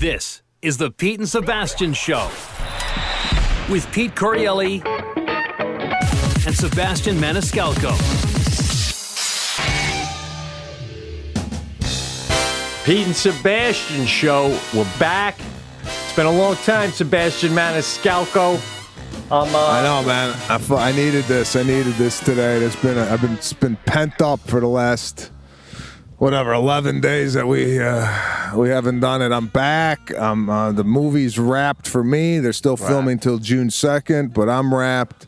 This is the Pete and Sebastian Show with Pete Corielli and Sebastian Maniscalco. Pete and Sebastian Show. We're back. It's been a long time, Sebastian Maniscalco. I know, man. I needed this. I needed this today. It's been pent up for the last 11 days that we haven't done it. I'm back. The movie's wrapped for me. They're still filming till June 2nd, but I'm wrapped.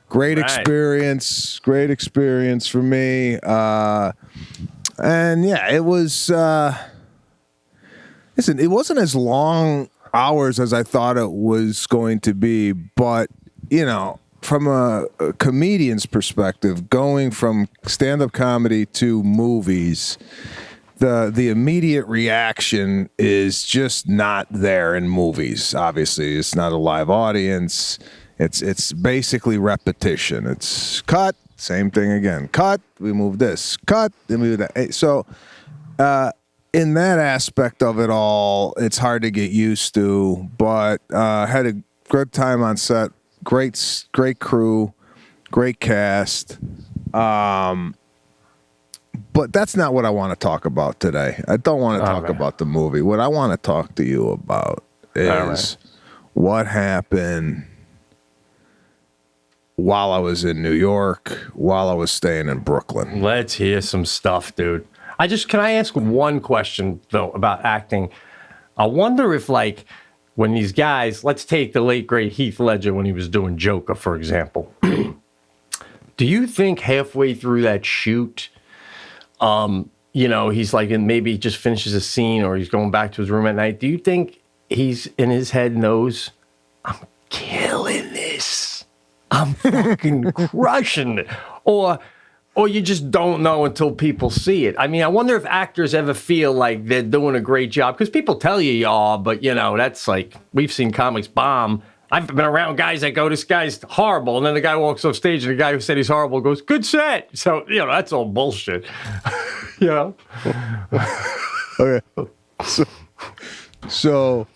Great experience. Great experience for me. And yeah, it was. Listen, it wasn't as long hours as I thought it was going to be, but from a comedian's perspective, going from stand-up comedy to movies, the immediate reaction is just not there in movies. Obviously, it's not a live audience. It's basically repetition. It's cut, same thing again. Cut, we move this. Cut, then we move that. So, in that aspect of it all, it's hard to get used to. But had a good time on set. Great crew, great cast. But that's not what I want to talk about today. I don't want to talk about the movie. What I want to talk to you about is what happened while I was in New York, while I was staying in Brooklyn. Let's hear some stuff, dude. Can I ask one question, though, about acting? I wonder if, when these guys, let's take the late, great Heath Ledger when he was doing Joker, for example. Do you think halfway through that shoot, he's and maybe he just finishes a scene or he's going back to his room at night. Do you think he's in his head knows, I'm killing this. I'm fucking crushing it. Or you just don't know until people see it. I mean, I wonder if actors ever feel like they're doing a great job. Because people tell you are, but, that's we've seen comics bomb. I've been around guys that go, this guy's horrible. And then the guy walks off stage and the guy who said he's horrible goes, good set. So, that's all bullshit. Okay. So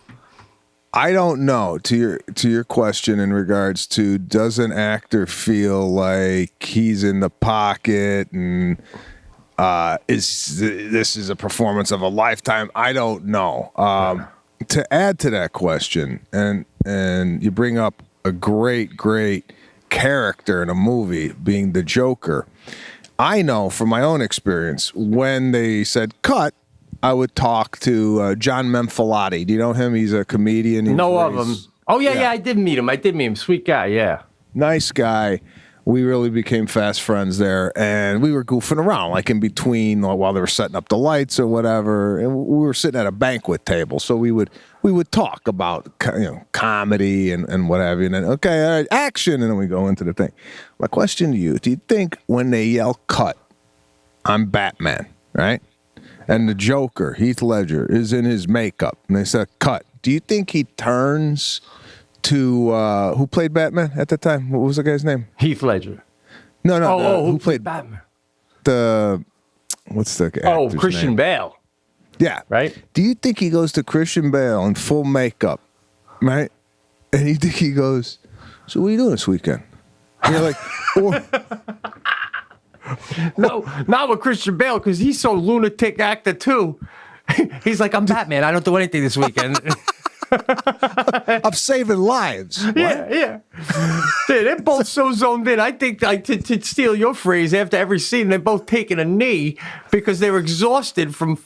I don't know, to your question in regards to, does an actor feel like he's in the pocket and this is a performance of a lifetime? I don't know. To add to that question, and you bring up a great character in a movie being the Joker. I know from my own experience, when they said cut, I would talk to John Memphilati. Do you know him? He's a comedian. Know of him. Oh, yeah, I did meet him. Sweet guy, yeah. Nice guy. We really became fast friends there, and we were goofing around, in between while they were setting up the lights or whatever. And we were sitting at a banquet table, so we would talk about comedy and what have you. And then, okay, all right, action, and then we go into the thing. My question to you: do you think when they yell "cut," I'm Batman, right? And the Joker, Heath Ledger, is in his makeup, and they said cut, do you think he turns to who played Batman at the time? What was the guy's name? Heath Ledger. No. Who played Batman? What's the actor's Christian name? Bale. Yeah. Right? Do you think he goes to Christian Bale in full makeup, right? And you think he goes, so what are you doing this weekend? And you're like, No, not with Christian Bale, because he's so lunatic actor too. He's like, I'm Batman. I don't do anything this weekend. I'm saving lives. Yeah. They're both so zoned in. I think, to steal your phrase, after every scene, they're both taking a knee because they're exhausted from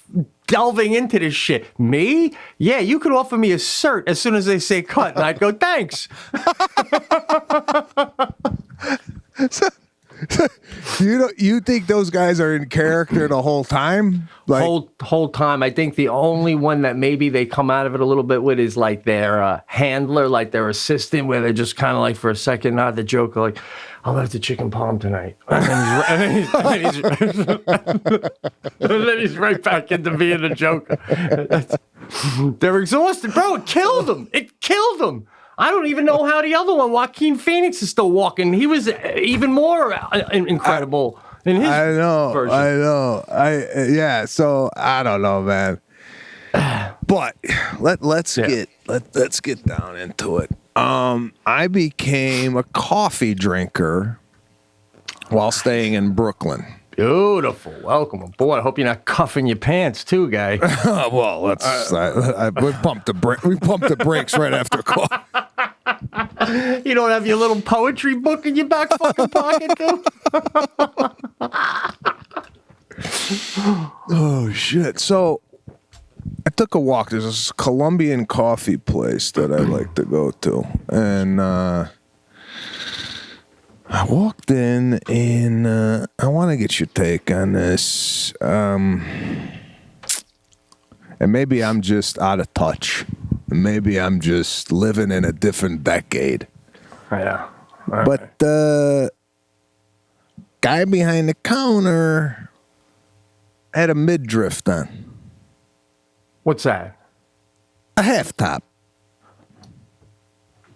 delving into this shit. Me? Yeah, you could offer me a cert as soon as they say cut, and I'd go, thanks. You think those guys are in character the whole time? Whole time. I think the only one that maybe they come out of it a little bit with is their handler, their assistant, where they're just kind of for a second, not the Joker, I'll have the chicken palm tonight. And then he's right back into being the Joker. They're exhausted. Bro, it killed them. I don't even know how the other one, Joaquin Phoenix, is still walking. He was even more incredible in his version. I know. So I don't know, man. But let's get down into it. I became a coffee drinker while staying in Brooklyn. Beautiful. Welcome aboard. I hope you're not cuffing your pants too, guy. Well, we pumped the brakes right after call. You don't have your little poetry book in your back fucking pocket, too? Oh shit! So I took a walk. There's this Colombian coffee place that I like to go to, and I walked in, and I want to get your take on this. And maybe I'm just out of touch. Maybe I'm just living in a different decade. Yeah. But the guy behind the counter had a Middrift on. What's that? A half top.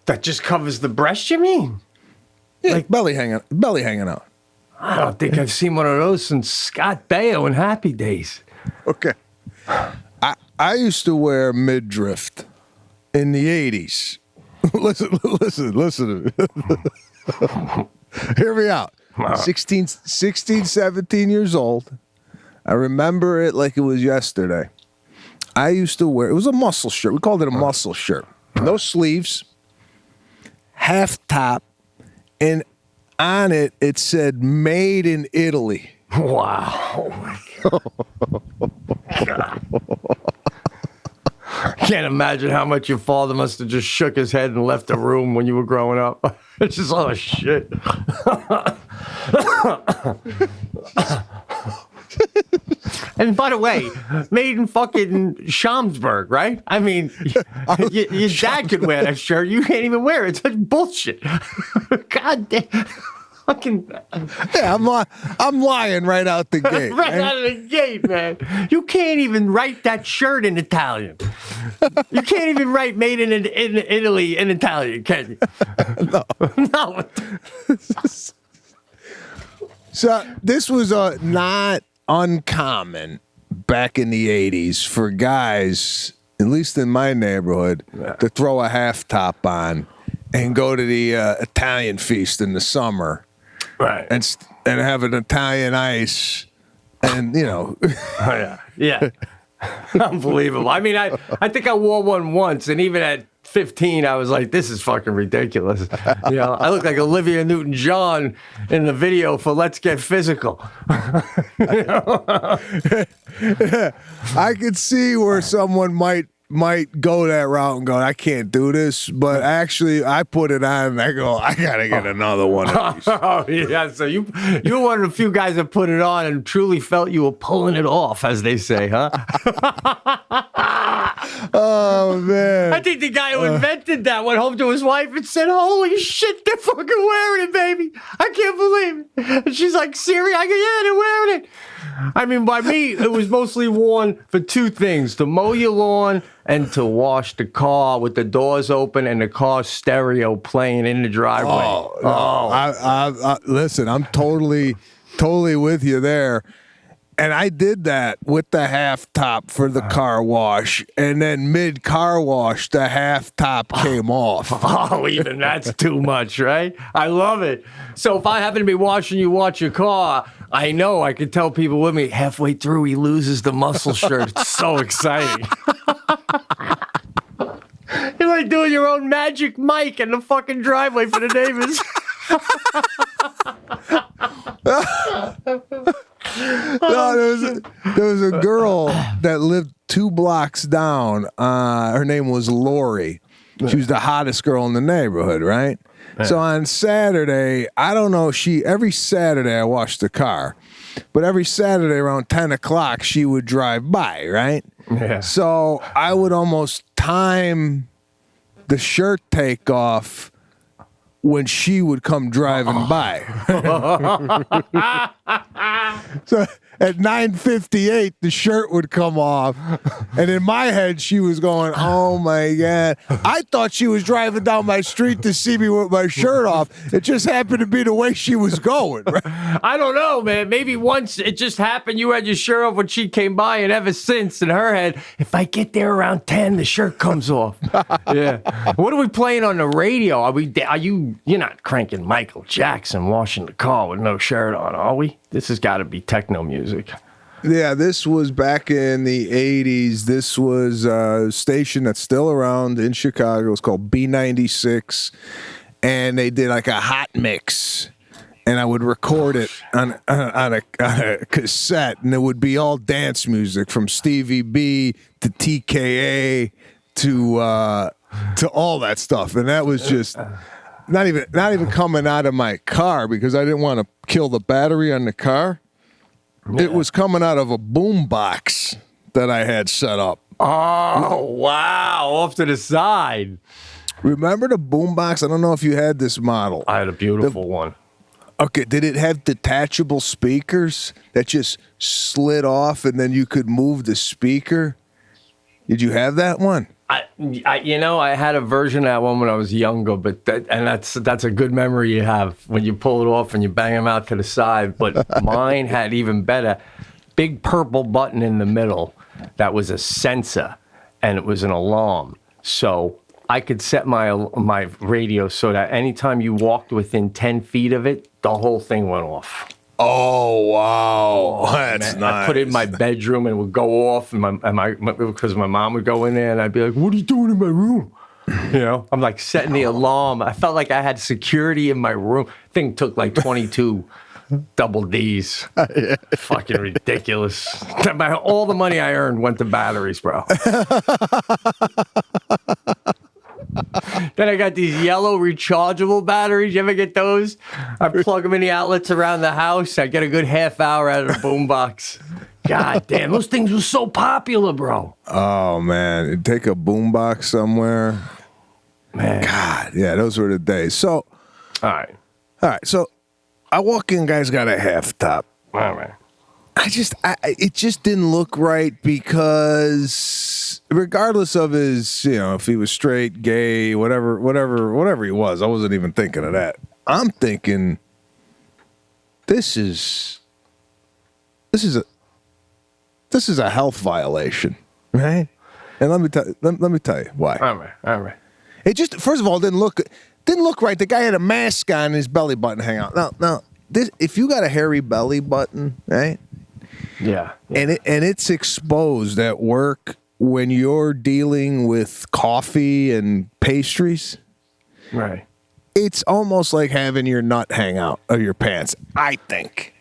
That just covers the breast, you mean? Yeah, like belly hanging out. I don't think I've seen one of those since Scott Baio in Happy Days. Okay. I used to wear Middrift in the 80s. listen. Hear me out. 16, 17 years old. I remember it like it was yesterday. I used to wear, it was a muscle shirt. We called it a muscle shirt. No sleeves, half top, and on it, it said made in Italy. Wow. Can't imagine how much your father must have just shook his head and left the room when you were growing up. It's just, oh, shit. And by the way, made in fucking Schaumburg, right? I mean, your dad could wear that shirt. You can't even wear it. It's such bullshit. God damn. Fucking. Yeah, I'm lying right out the gate. Right out of the gate, man. You can't even write that shirt in Italian. You can't even write made in Italy in Italian, can you? No. So this was not uncommon back in the 80s for guys, at least in my neighborhood, to throw a half top on and go to the Italian feast in the summer. Right. And have an Italian ice and, Oh, yeah. Unbelievable. I mean, I think I wore one once, and even at 15, I was like, this is fucking ridiculous. I look like Olivia Newton-John in the video for Let's Get Physical. I could see where someone might go that route and go, I can't do this, but actually I put it on and I go, I gotta get another one of these. Oh yeah, so you were one of the few guys that put it on and truly felt you were pulling it off, as they say, huh? Oh man, I think the guy who invented that went home to his wife and said, holy shit, they're fucking wearing it, baby. I can't believe it. And she's like, Siri? I go, yeah, they're wearing it. I mean, by me, it was mostly worn for two things: to mow your lawn and to wash the car with the doors open and the car stereo playing in the driveway. I listen, I'm totally with you there. And I did that with the half top for the car wash, and then mid car wash, the half top came off. Oh, even that's too much, right? I love it. So if I happen to be watching you watch your car, I know I can tell people with me halfway through he loses the muscle shirt. It's so exciting. You're like doing your own magic mic in the fucking driveway for the neighbors. No, there was a girl that lived 2 blocks down. Her name was Lori. She was the hottest girl in the neighborhood, right? Yeah. So on Saturday, I don't know, every Saturday I washed the car, but every Saturday around 10 o'clock, she would drive by, right? Yeah. So I would almost time the shirt takeoff when she would come driving by. So at 9:58, the shirt would come off. And in my head, she was going, oh, my God. I thought she was driving down my street to see me with my shirt off. It just happened to be the way she was going. Right? I don't know, man. Maybe once it just happened, you had your shirt off when she came by, and ever since, in her head, if I get there around 10, the shirt comes off. Yeah. What are we playing on the radio? You're not cranking Michael Jackson washing the car with no shirt on, are we? This has got to be techno music. Yeah, this was back in the 80s. This was a station that's still around in Chicago. It was called B96. And they did like a hot mix. And I would record it on a cassette. And it would be all dance music from Stevie B to TKA to all that stuff. And that was just not even coming out of my car because I didn't want to kill the battery on the car. Yeah. It was coming out of a boombox that I had set up. Oh, wow. Off to the side. Remember the boombox? I don't know if you had this model. I had a beautiful one. Okay, did it have detachable speakers that just slid off and then you could move the speaker? Did you have that one? I had a version of that one when I was younger, but that's a good memory you have when you pull it off and you bang them out to the side. But mine had even better, big purple button in the middle that was a sensor, and it was an alarm. So I could set my radio so that anytime you walked within 10 feet of it, the whole thing went off. Oh, wow. That's Man, nice. I put it in my bedroom and it would go off, because my mom would go in there and I'd be like, what are you doing in my room? You know, I'm like setting the alarm. I felt like I had security in my room. Thing took like 22 double D's. Fucking ridiculous. All the money I earned went to batteries, bro. Then I got these yellow rechargeable batteries. You ever get those? I plug them in the outlets around the house. I get a good half hour out of the boombox. God damn, those things were so popular, bro. Oh, man. You'd take a boombox somewhere. Man. God, yeah, those were the days. So, All right. So I walk in, guy's got a half top. All right. It just didn't look right because regardless of his, if he was straight, gay, whatever he was, I wasn't even thinking of that. I'm thinking this is a health violation, right? And let me tell you why. All right. It just, first of all, didn't look right. The guy had a mask on and his belly button hang out. Now, if you got a hairy belly button, right? Yeah. And it's exposed at work when you're dealing with coffee and pastries. Right. It's almost like having your nut hang out of your pants, I think.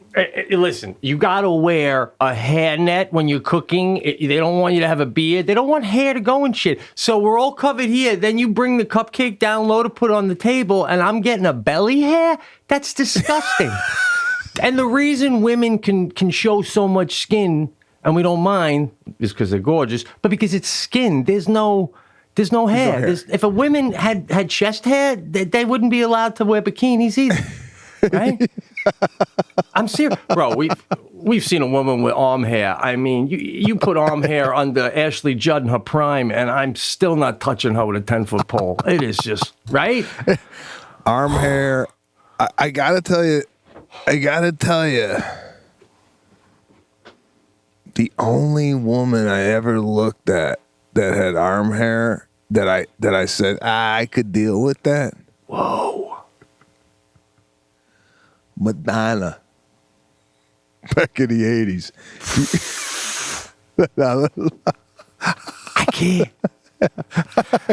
Listen, you got to wear a hairnet when you're cooking. They don't want you to have a beard. They don't want hair to go and shit. So we're all covered here. Then you bring the cupcake down low to put on the table, and I'm getting a belly hair? That's disgusting. And the reason women can show so much skin, and we don't mind, is because they're gorgeous, but because it's skin. There's no hair. If a woman had chest hair, they wouldn't be allowed to wear bikinis either. Right? I'm serious, bro. We've seen a woman with arm hair. I mean, you put arm hair under Ashley Judd in her prime, and I'm still not touching her with a 10-foot pole. It is just right. Arm hair. I gotta tell you, the only woman I ever looked at that had arm hair that I said I could deal with that. Whoa. Madonna. Back in the 80s. I can't.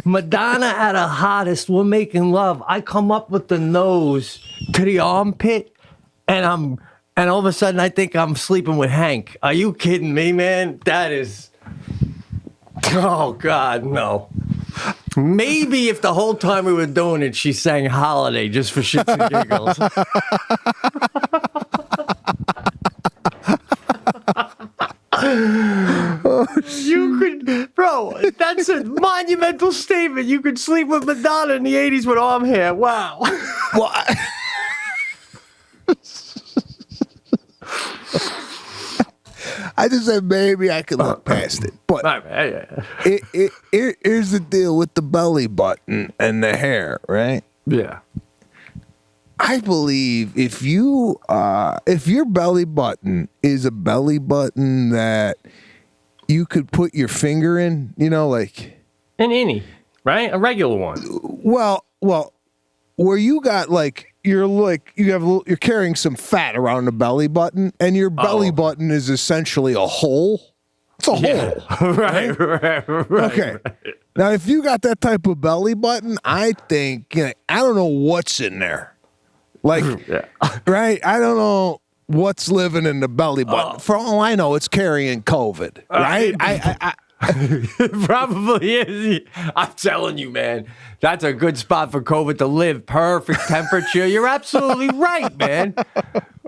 Madonna at her hottest, we're making love. I come up with the nose to the armpit, and all of a sudden I think I'm sleeping with Hank. Are you kidding me, man? That is, oh God, no. Maybe if the whole time we were doing it, she sang Holiday just for shits and giggles. You could, bro, that's a monumental statement. You could sleep with Madonna in the 80s with arm hair. Wow. I just said maybe I could look past it. But here's the deal with the belly button and the hair, right? Yeah. I believe if your belly button is a belly button that you could put your finger in, like An innie, right? A regular one. well, where you got you're carrying some fat around the belly button, and your belly button is essentially a hole. It's a hole. Right. Okay. Right. Now, if you got that type of belly button, I think I don't know what's in there. Right? I don't know what's living in the belly button. For all I know, it's carrying COVID. Right? It probably is. I'm telling you, man. That's a good spot for COVID to live. Perfect temperature. You're absolutely right, man.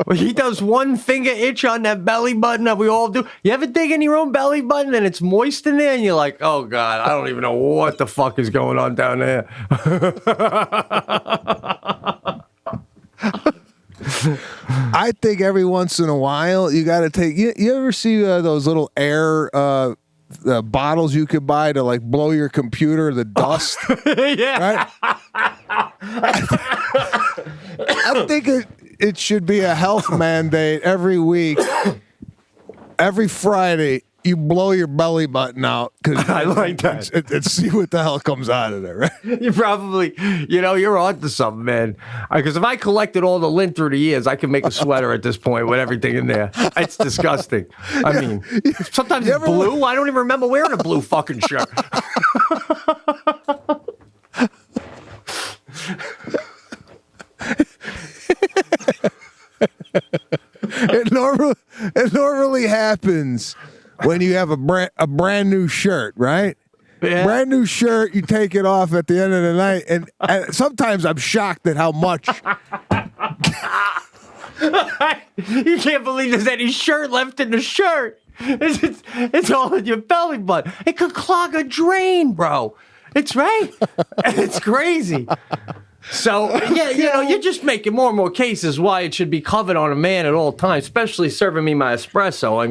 Well, he does one finger itch on that belly button that we all do. You ever dig in your own belly button and it's moist in there and you're like, oh, God, I don't even know what the fuck is going on down there. I think every once in a while you got to take. You ever see those little air bottles you could buy to blow your computer, the dust? Yeah. Right? I think it should be a health mandate every week. Every Friday, you blow your belly button out I like that. and see what the hell comes out of there, right? You probably, you're onto something, man. Because if I collected all the lint through the years, I could make a sweater at this point with everything in there. It's disgusting. I mean, sometimes it's blue. I don't even remember wearing a blue fucking shirt. It normally happens when you have a brand new shirt, right? Yeah. Brand new shirt, you take it off at the end of the night, and sometimes I'm shocked at how much. You can't believe there's any shirt left in the shirt. It's all in your belly button. It could clog a drain, bro. It's right. It's crazy. So, you're just making more and more cases why it should be covered on a man at all times, especially serving me my espresso. I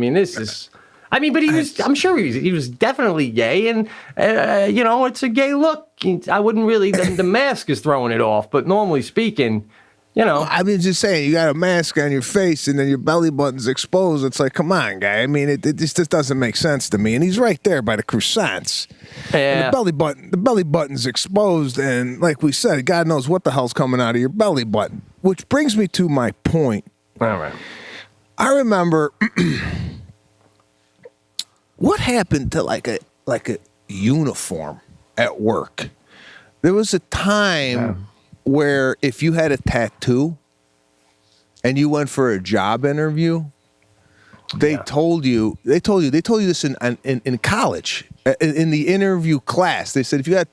mean, but I'm sure he was definitely gay, and, it's a gay look. I wouldn't really, the mask is throwing it off, but normally speaking, I mean, just saying, you got a mask on your face and then your belly button's exposed. It's like, come on, guy. I mean, it just doesn't make sense to me. And he's right there by the croissants. Yeah. And the belly button's exposed, and like we said, God knows what the hell's coming out of your belly button. Which brings me to my point. All right. I remember what happened to like a uniform at work. There was a time where if you had a tattoo and you went for a job interview, they told you this in college, in the interview class. They said, if you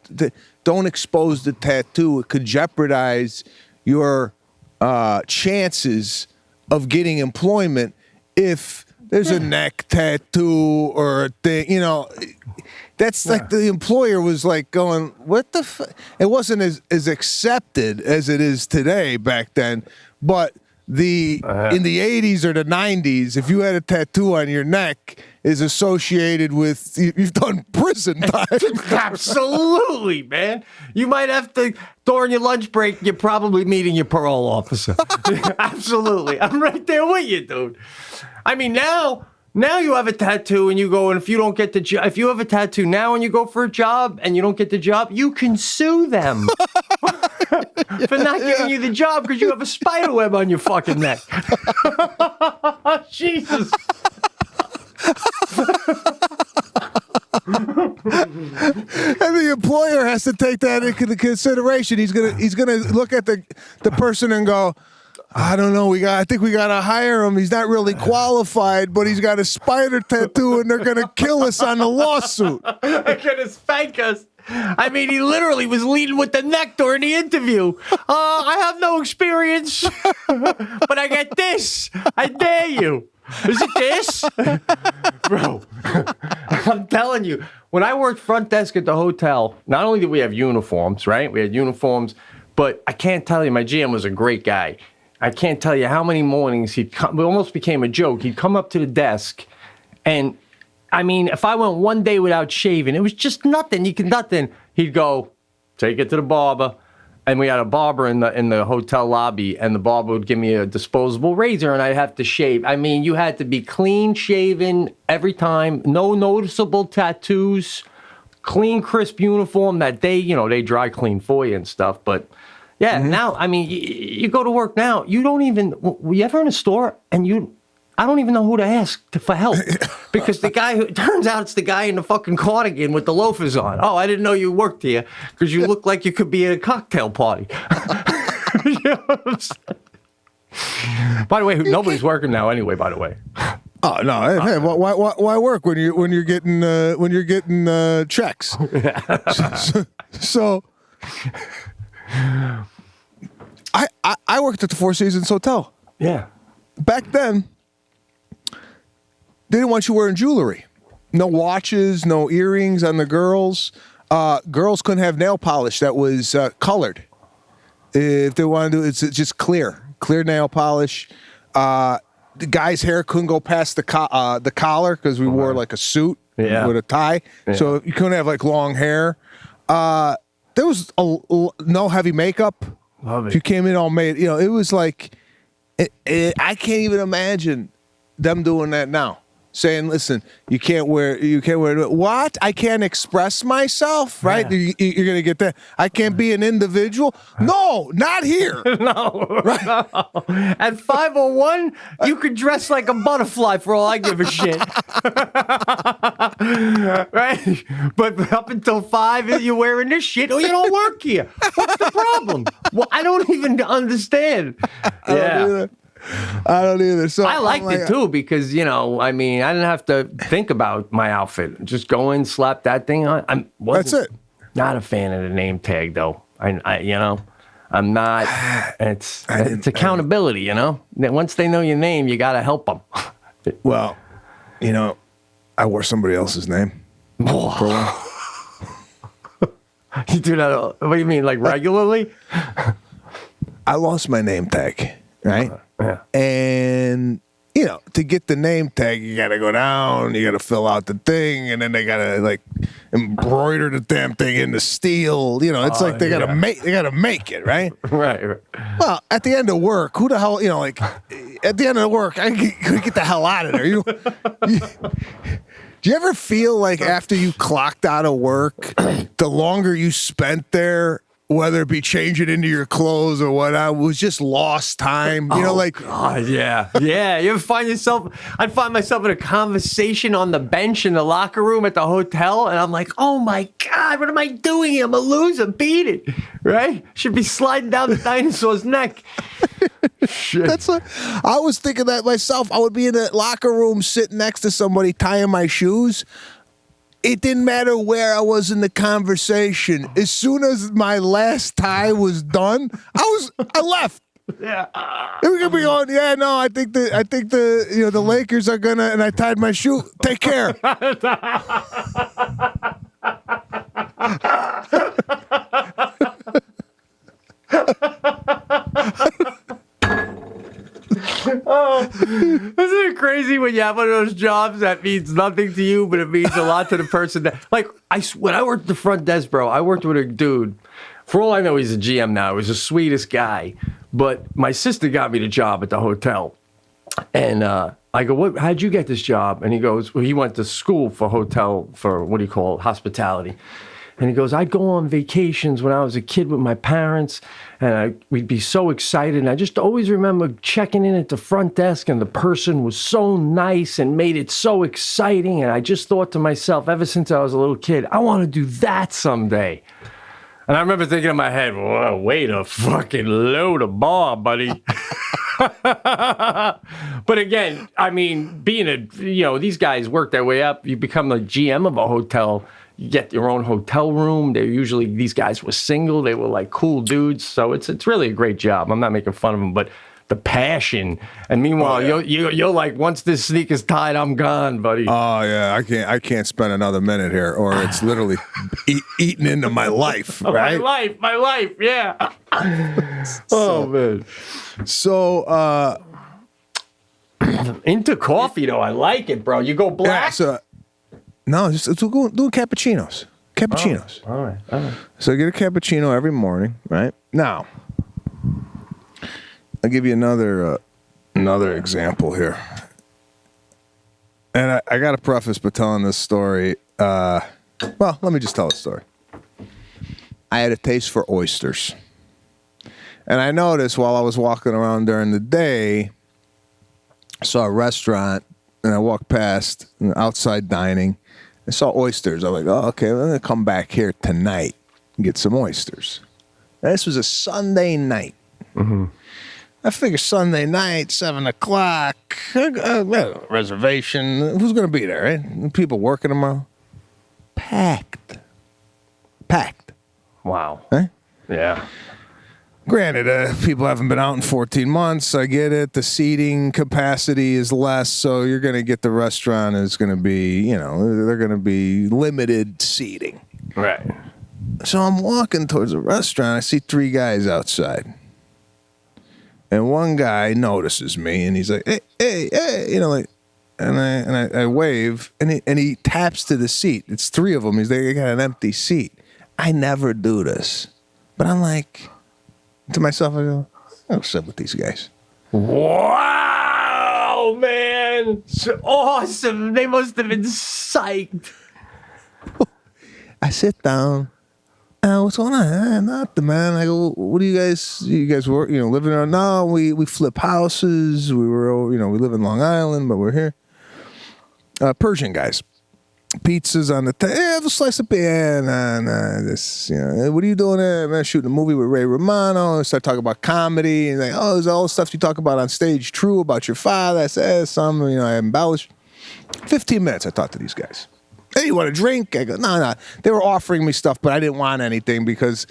don't expose the tattoo, it could jeopardize your chances of getting employment if there's a neck tattoo or a thing, That's like the employer was like going, what the It wasn't as accepted as it is today back then, but in the 80s or the 90s, if you had a tattoo on your neck, is associated with you've done prison time. Absolutely, man. You might have to, during your lunch break, you're probably meeting your parole officer. Absolutely. I'm right there with you, dude. I mean, now you have a tattoo and you go, and if you don't get the job, if you have a tattoo now and you go for a job and you don't get the job, you can sue them for not giving you the job because you have a spider web on your fucking neck. Jesus. And the employer has to take that into consideration. He's gonna look at the person and go, I don't know. I think we gotta hire him. He's not really qualified, but he's got a spider tattoo, and they're gonna kill us on the lawsuit. They're gonna spank us. I mean, he literally was leading with the neck during the interview. I have no experience, but I got this. I dare you. Is it this? Bro, I'm telling you, when I worked front desk at the hotel, not only did we have uniforms, right? We had uniforms, but I can't tell you, my GM was a great guy. I can't tell you how many mornings he'd come. It almost became a joke. He'd come up to the desk, And I mean, if I went one day without shaving, it was just nothing. Nothing. He'd go, take it to the barber. And we had a barber in the hotel lobby, and the barber would give me a disposable razor, and I'd have to shave. I mean, you had to be clean shaven every time, no noticeable tattoos, clean, crisp uniform that they dry clean for you and stuff. But yeah, now, I mean, you go to work now, you ever in a store and I don't even know who to ask for help because it turns out it's the guy in the fucking cardigan with the loafers on. Oh, I didn't know you worked here because you look like you could be at a cocktail party. You know what I'm saying? By the way, nobody's working now anyway, by the way. Oh no! Hey, why work when you're getting checks? So I worked at the Four Seasons Hotel. Yeah. Back then, they didn't want you wearing jewelry. No watches, no earrings on the girls. Girls couldn't have nail polish that was colored. If they wanted to, it's just clear nail polish. The guy's hair couldn't go past the collar because we wore like a suit with a tie. Yeah. So you couldn't have like long hair. There was no heavy makeup. Love it. If you came in all made, it was like, I can't even imagine them doing that now. Saying, listen, you can't wear what? I can't express myself, right? Yeah. You're going to get that. I can't be an individual. No, not here. No. Right? No. At 501, you could dress like a butterfly for all I give a shit. Right? But up until 5, you're wearing this shit or you don't work here. What's the problem? Well, I don't even understand. I don't either. So I liked it too because I mean, I didn't have to think about my outfit. Just go in, slap that thing on. That's it. Not a fan of the name tag though. I'm not. It's accountability. Once they know your name, you got to help them. Well, I wore somebody else's name for a while. You do that? What do you mean, like regularly? I lost my name tag. Right? Yeah. And, to get the name tag, you got to go down, you got to fill out the thing, and then they got to, like, embroider the damn thing into steel. It's like they got to make it, right? Right. Well, at the end of work, who the hell, at the end of work, I could get the hell out of there. Do you ever feel like after you clocked out of work, the longer you spent there, whether it be changing into your clothes or what, was just lost time. God, yeah. You ever find yourself? I'd find myself in a conversation on the bench in the locker room at the hotel, and I'm like, oh my God, what am I doing here? I'm a loser, beat it, right? Should be sliding down the dinosaur's neck. Shit. I was thinking that myself. I would be in the locker room sitting next to somebody tying my shoes. It didn't matter where I was in the conversation. As soon as my last tie was done, I left. Yeah. They were gonna be going, yeah, no, I think the Lakers are gonna, and I tied my shoe. Take care. Oh, isn't it crazy when you have one of those jobs that means nothing to you, but it means a lot to the person that, like, when I worked at the front desk, bro, I worked with a dude. For all I know, he's a GM now. He's the sweetest guy. But my sister got me the job at the hotel. And I go, how'd you get this job? And he goes, well, he went to school for hospitality. And he goes, I'd go on vacations when I was a kid with my parents, and we'd be so excited. And I just always remember checking in at the front desk, and the person was so nice and made it so exciting. And I just thought to myself, ever since I was a little kid, I want to do that someday. And I remember thinking in my head, well, way to fucking low the bar, buddy. But again, I mean, these guys work their way up. You become the GM of a hotel. You get your own hotel room. These guys were single. They were like cool dudes. So it's really a great job. I'm not making fun of them, but the passion. And meanwhile, you're like, once this sneaker's tied, I'm gone, buddy. Oh yeah, I can't spend another minute here, or it's literally eating into my life. Right? My life. Yeah. Oh man. So Into coffee, though. I like it, bro. You go Yeah, black? so no, just doing cappuccinos. Cappuccinos. Oh, all right. So I get a cappuccino every morning, right? Now, I'll give you another example here. And I got to preface by telling this story. Well, let me just tell the story. I had a taste for oysters. And I noticed while I was walking around during the day, I saw a restaurant, and I walked past outside dining. I saw oysters. I was like, oh, okay, I'm going to come back here tonight and get some oysters. And this was a Sunday night. Mm-hmm. I figure Sunday night, 7 o'clock, reservation. Who's going to be there, right? People working tomorrow. Packed. Wow. Right? Yeah. Granted, people haven't been out in 14 months. I get it. The seating capacity is less, so you're going to get the restaurant is going to be, they're going to be limited seating. Right. So I'm walking towards the restaurant. I see 3 guys outside. And one guy notices me, and he's like, hey, and I wave, and he taps to the seat. It's 3 of them. He's like, I got an empty seat. I never do this. But I'm like, to myself, I go, I'll sit with these guys. Wow, man. So awesome. They must have been psyched. I sit down. What's going on? Nothing, man. I go, what do you guys work, living around? No, we flip houses. We live in Long Island, but we're here. Persian guys. Pizzas on the table. Have a slice of pizza. This, what are you doing there? Man, shooting a movie with Ray Romano. Start talking about comedy. And like, is all the stuff you talk about on stage true about your father? I said, some, I embellished. 15 minutes I talked to these guys. Hey, you want a drink? I go, no. They were offering me stuff, but I didn't want anything because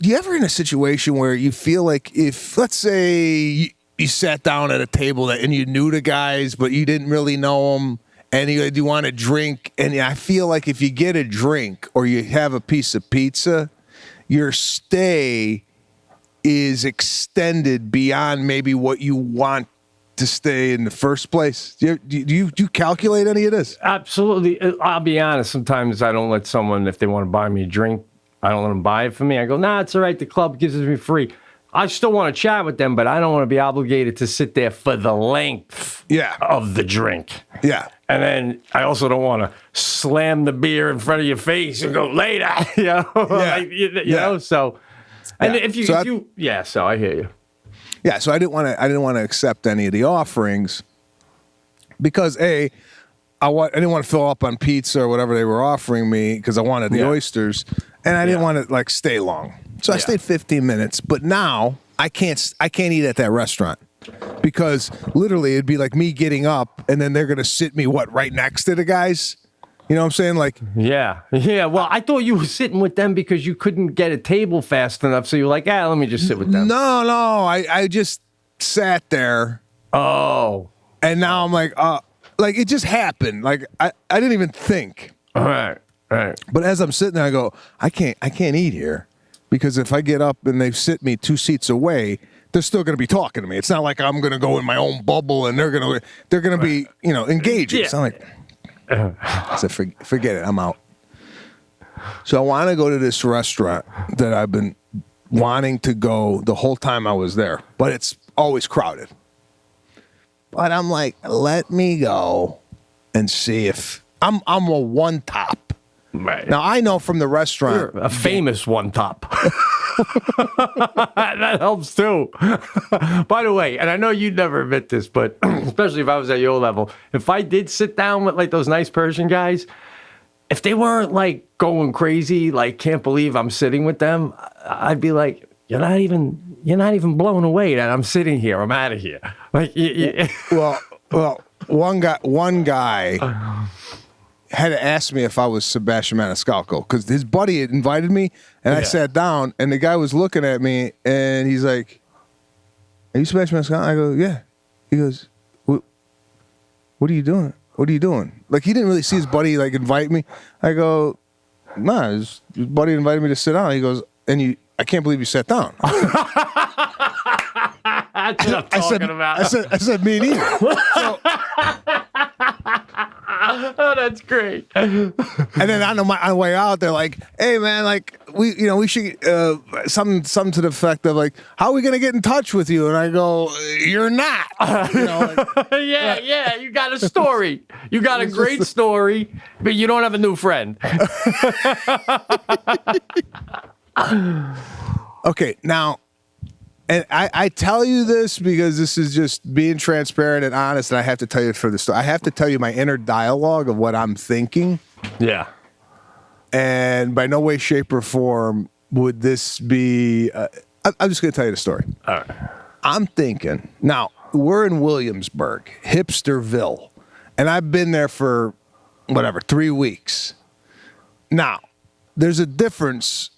you ever in a situation where you feel like if, let's say, you sat down at a table and you knew the guys, but you didn't really know them, and you want a drink, and I feel like if you get a drink or you have a piece of pizza, your stay is extended beyond maybe what you want to stay in the first place. Do you calculate any of this? Absolutely. I'll be honest. Sometimes I don't let someone, if they want to buy me a drink, I don't let them buy it for me. I go, nah, it's all right. The club gives it me free. I still want to chat with them, but I don't want to be obligated to sit there for the length of the drink. Yeah. And then I also don't want to slam the beer in front of your face and go later, So, and if you, so I hear you. Yeah, so I didn't want to accept any of the offerings because I didn't want to fill up on pizza or whatever they were offering me because I wanted the oysters, and I didn't want to stay long. So I stayed 15 minutes, but now I can't eat at that restaurant because literally it'd be like me getting up and then they're gonna sit me right next to the guys. You know what I'm saying? Like, yeah. Well, I thought you were sitting with them because you couldn't get a table fast enough, so you were like, let me just sit with them. No, I just sat there. Oh, and now I'm like it just happened. Like I didn't even think. All right. But as I'm sitting there, I go, I can't eat here because if I get up and they sit me 2 seats away, they're still going to be talking to me. It's not like I'm going to go in my own bubble and they're going to be engaging. Yeah. It's not like. I said, forget it. I'm out. So I want to go to this restaurant that I've been wanting to go the whole time I was there, but it's always crowded. But I'm like, let me go and see if I'm a one top. Right. Now I know from the restaurant. You're a famous one top. That helps too. By the way, and I know you'd never admit this, but especially if I was at your level, if I did sit down with those nice Persian guys, if they weren't going crazy, can't believe I'm sitting with them, I'd be like, you're not even blown away that I'm sitting here. I'm out of here. Well, one guy had to ask me if I was Sebastian Maniscalco because his buddy had invited me, and I sat down, and the guy was looking at me, and he's like, "Are you Sebastian Maniscalco?" I go, "Yeah." He goes, "What are you doing? What are you doing?" Like he didn't really see his buddy invite me. I go, "Nah, his buddy invited me to sit down." He goes, "And I can't believe you sat down." That's what I'm talking about. I said me neither. Oh, that's great. And then on the way out, they're like, "Hey, man, like we should something to the effect of like, how are we gonna get in touch with you?" And I go, "You're not." Yeah. You got a story. You got a great story, but you don't have a new friend. Okay, now, and I tell you this because this is just being transparent and honest, and I have to tell you for the story. I have to tell you my inner dialogue of what I'm thinking. Yeah. And by no way, shape, or form would this be. I'm just going to tell you the story. All right. I'm thinking, now, we're in Williamsburg, Hipsterville, and I've been there for, 3 weeks. Now, there's a difference,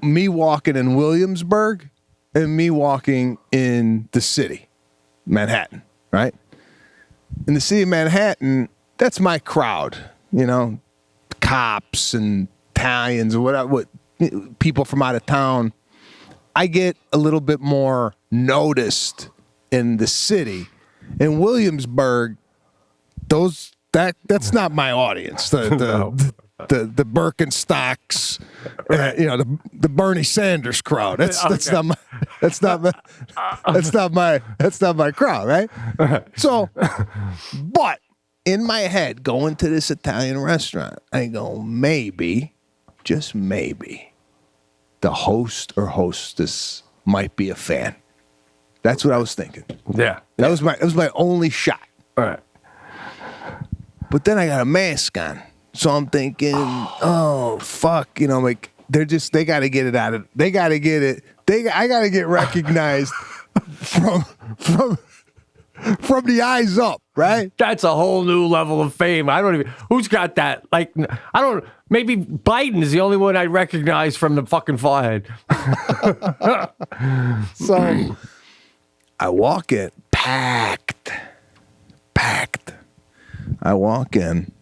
me walking in Williamsburg and me walking in the city, Manhattan, right? In the city of Manhattan, that's my crowd, cops and Italians or whatever, people from out of town. I get a little bit more noticed in the city. In Williamsburg, that's not my audience. The Birkenstocks, the Bernie Sanders crowd. That's not my crowd, right? So, but in my head, going to this Italian restaurant, I go, maybe, just maybe, the host or hostess might be a fan. That's what I was thinking. Yeah. That was my only shot. All right. But then I got a mask on. So I'm thinking, oh fuck, like they got to get it out of. They got to get it. I got to get recognized from the eyes up, right? That's a whole new level of fame. Who's got that? Like, maybe Biden is the only one I recognize from the fucking forehead. So I walk in, packed. I walk in.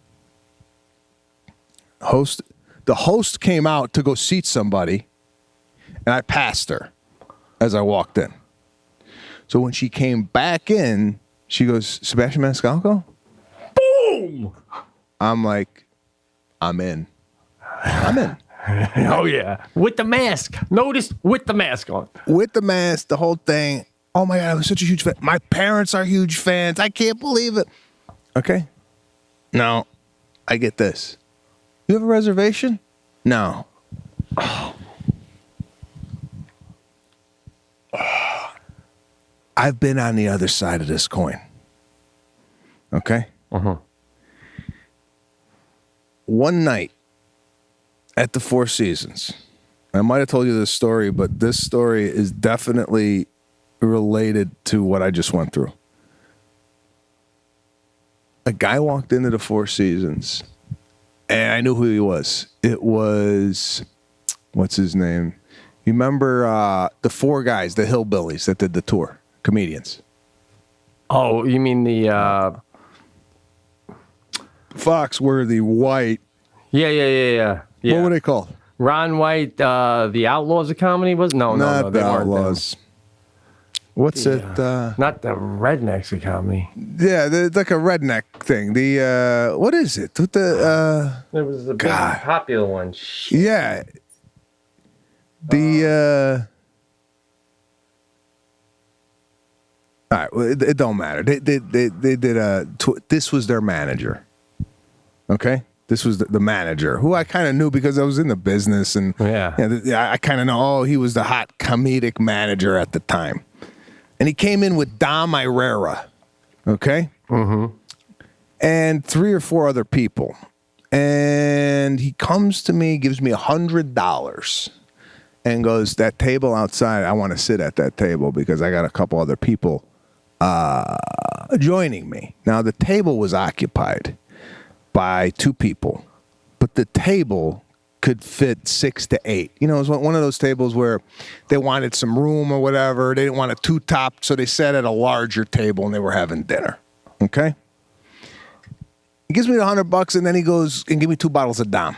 The host came out to go seat somebody, and I passed her as I walked in. So when she came back in, she goes, "Sebastian Maniscalco?" Boom! I'm like, I'm in. Oh, yeah. With the mask. Notice with the mask on. With the mask, the whole thing. Oh, my God, I was such a huge fan. My parents are huge fans. I can't believe it. Okay. Now, I get this. You have a reservation? No. I've been on the other side of this coin. Okay? Uh-huh. One night at the Four Seasons, I might have told you this story, but this story is definitely related to what I just went through. A guy walked into the Four Seasons, and I knew who he was. It was, what's his name? You remember the four guys, the hillbillies that did the tour, comedians? Oh, you mean the... Foxworthy, White. Yeah. What were they called? Ron White, the Outlaws of Comedy was? No, Not they the weren't Outlaws. What's it? Not the Rednecks of Comedy. Yeah, like a redneck thing. The what is it? With the It was the big God. popular one. yeah. The all right, well, it don't matter. They did this was their manager. Okay? This was the manager who I kind of knew because I was in the business and I kind of know, oh, he was the hot comedic manager at the time. And he came in with Dom Irrera, okay? Mm-hmm. And 3 or 4 other people. And he comes to me, gives me $100 and goes, that table outside, I want to sit at that table because I got a couple other people joining me. Now, the table was occupied by 2 people, but the table could fit 6 to 8. You know, it was one of those tables where they wanted some room or whatever. They didn't want it too topped, so they sat at a larger table and they were having dinner. Okay? He gives me the $100 and then he goes and give me 2 bottles of Dom.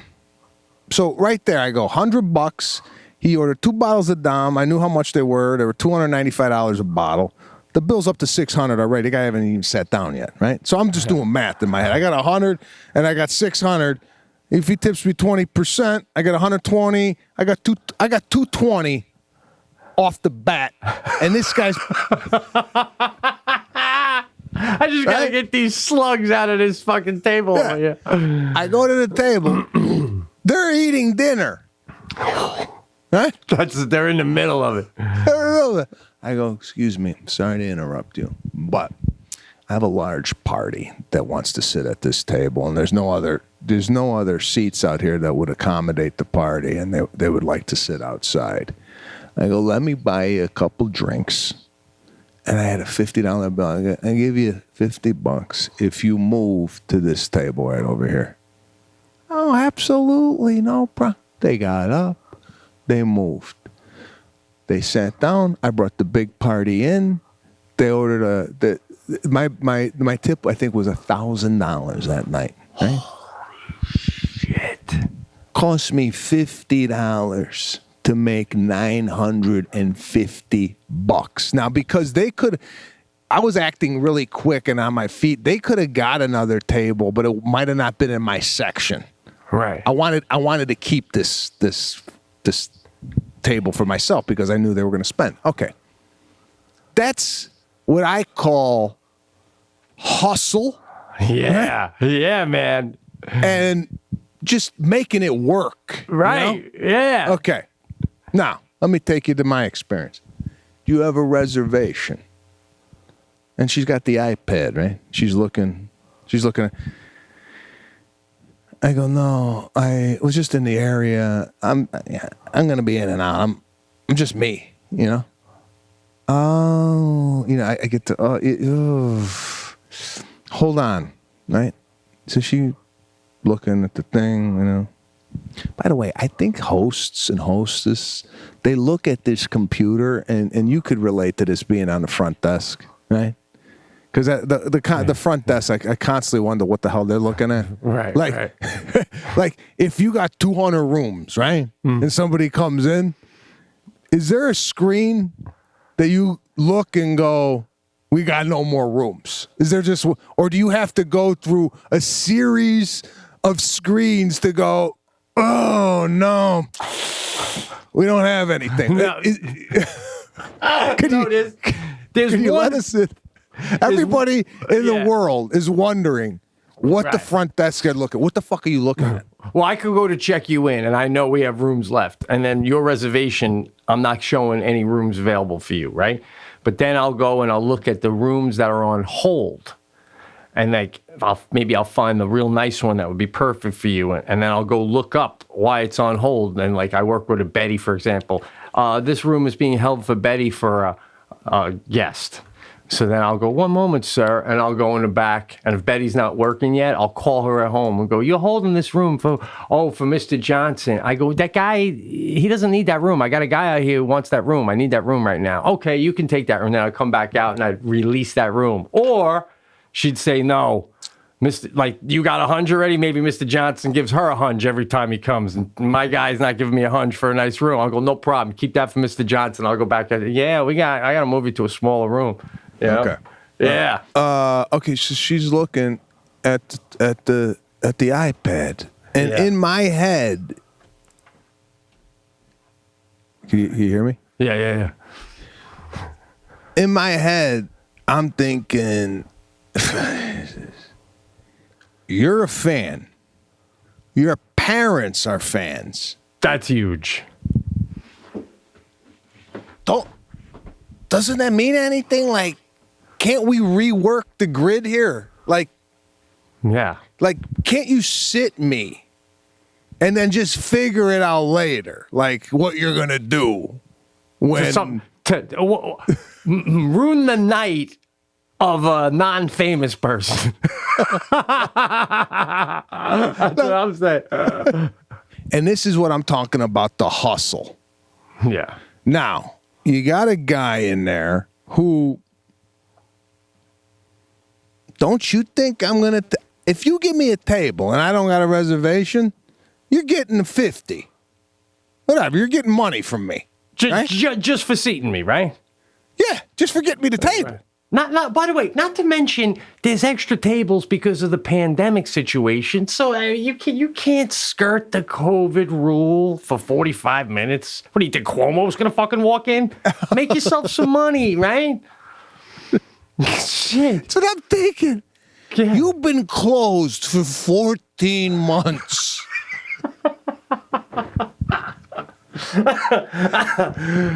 So right there I go, $100. He ordered 2 bottles of Dom. I knew how much they were. They were $295 a bottle. The bill's up to $600 already. The guy haven't even sat down yet, right? So I'm just doing math in my head. I got 100 and I got 600. If he tips me 20%, I got 120. I got 220 off the bat, and this guy's. I just gotta get these slugs out of this fucking table. Yeah. I go to the table. They're eating dinner. Right? They're in the middle of it. I go, excuse me, sorry to interrupt you, but I have a large party that wants to sit at this table, and there's no other seats out here that would accommodate the party, and they would like to sit outside. I go, let me buy you a couple drinks. And I had a $50 bill. I give you $50 if you move to this table right over here. Oh, absolutely, no problem. They got up. They moved. They sat down. I brought the big party in. They ordered my tip, I think, was $1,000 that night. Right? Holy shit. Cost me $50 to make $950. Now, because I was acting really quick and on my feet. They could have got another table, but it might have not been in my section. Right. I wanted to keep this table for myself because I knew they were going to spend. Okay. That's what I call hustle. Yeah. Right? Yeah, man. And just making it work. Right. You know? Yeah. Okay. Now, let me take you to my experience. Do you have a reservation? And she's got the iPad, right? She's looking. I go, no, I was just in the area. I'm going to be in and out. I'm just me, you know? Oh, I get to, hold on, right? So she looking at the thing, you know? By the way, I think hosts and hostess, they look at this computer, and you could relate to this being on the front desk, right? Because the front desk, I constantly wonder what the hell they're looking at. Right. Like, like if you got 200 rooms, right, and somebody comes in, is there a screen that you look and go, we got no more rooms? Is there just, or do you have to go through a series of screens to go, oh no, we don't have anything? No. Can you let us in? Everybody in the world is wondering what the front desk are looking. What the fuck are you looking at? Well, I could go to check you in, and I know we have rooms left. And then your reservation, I'm not showing any rooms available for you, right? But then I'll go and I'll look at the rooms that are on hold. And maybe I'll find the real nice one that would be perfect for you. And then I'll go look up why it's on hold. And I work with a Betty, for example. This room is being held for Betty for a guest. So then I'll go, one moment, sir, and I'll go in the back. And if Betty's not working yet, I'll call her at home and go, you're holding this room for Mr. Johnson. I go, that guy, he doesn't need that room. I got a guy out here who wants that room. I need that room right now. Okay, you can take that room. Then I'll come back out and I'd release that room. Or she'd say, no, you got a hunch already? Maybe Mr. Johnson gives her a hunch every time he comes. And my guy's not giving me a hunch for a nice room. I'll go, no problem. Keep that for Mr. Johnson. I'll go back. I got to move you to a smaller room. Yeah. Okay. Yeah. Okay. So she's looking at the iPad, and in my head, can you hear me? Yeah. In my head, I'm thinking, you're a fan. Your parents are fans. That's huge. Doesn't that mean anything? Like, can't we rework the grid here? Yeah. Can't you sit me and then just figure it out later? Like, what you're going to do when... ruin the night of a non-famous person. That's what I'm saying. And this is what I'm talking about, the hustle. Yeah. Now, you got a guy in there who... Don't you think I'm going to... If you give me a table and I don't got a reservation, you're getting 50. Whatever, you're getting money from me. Just for seating me, right? Yeah, just for getting me the table. Not. By the way, not to mention there's extra tables because of the pandemic situation. So you can't skirt the COVID rule for 45 minutes. What do you think? Cuomo's gonna fucking walk in? Make yourself some money, right? Shit. That's what I'm thinking. Yeah. You've been closed for 14 months.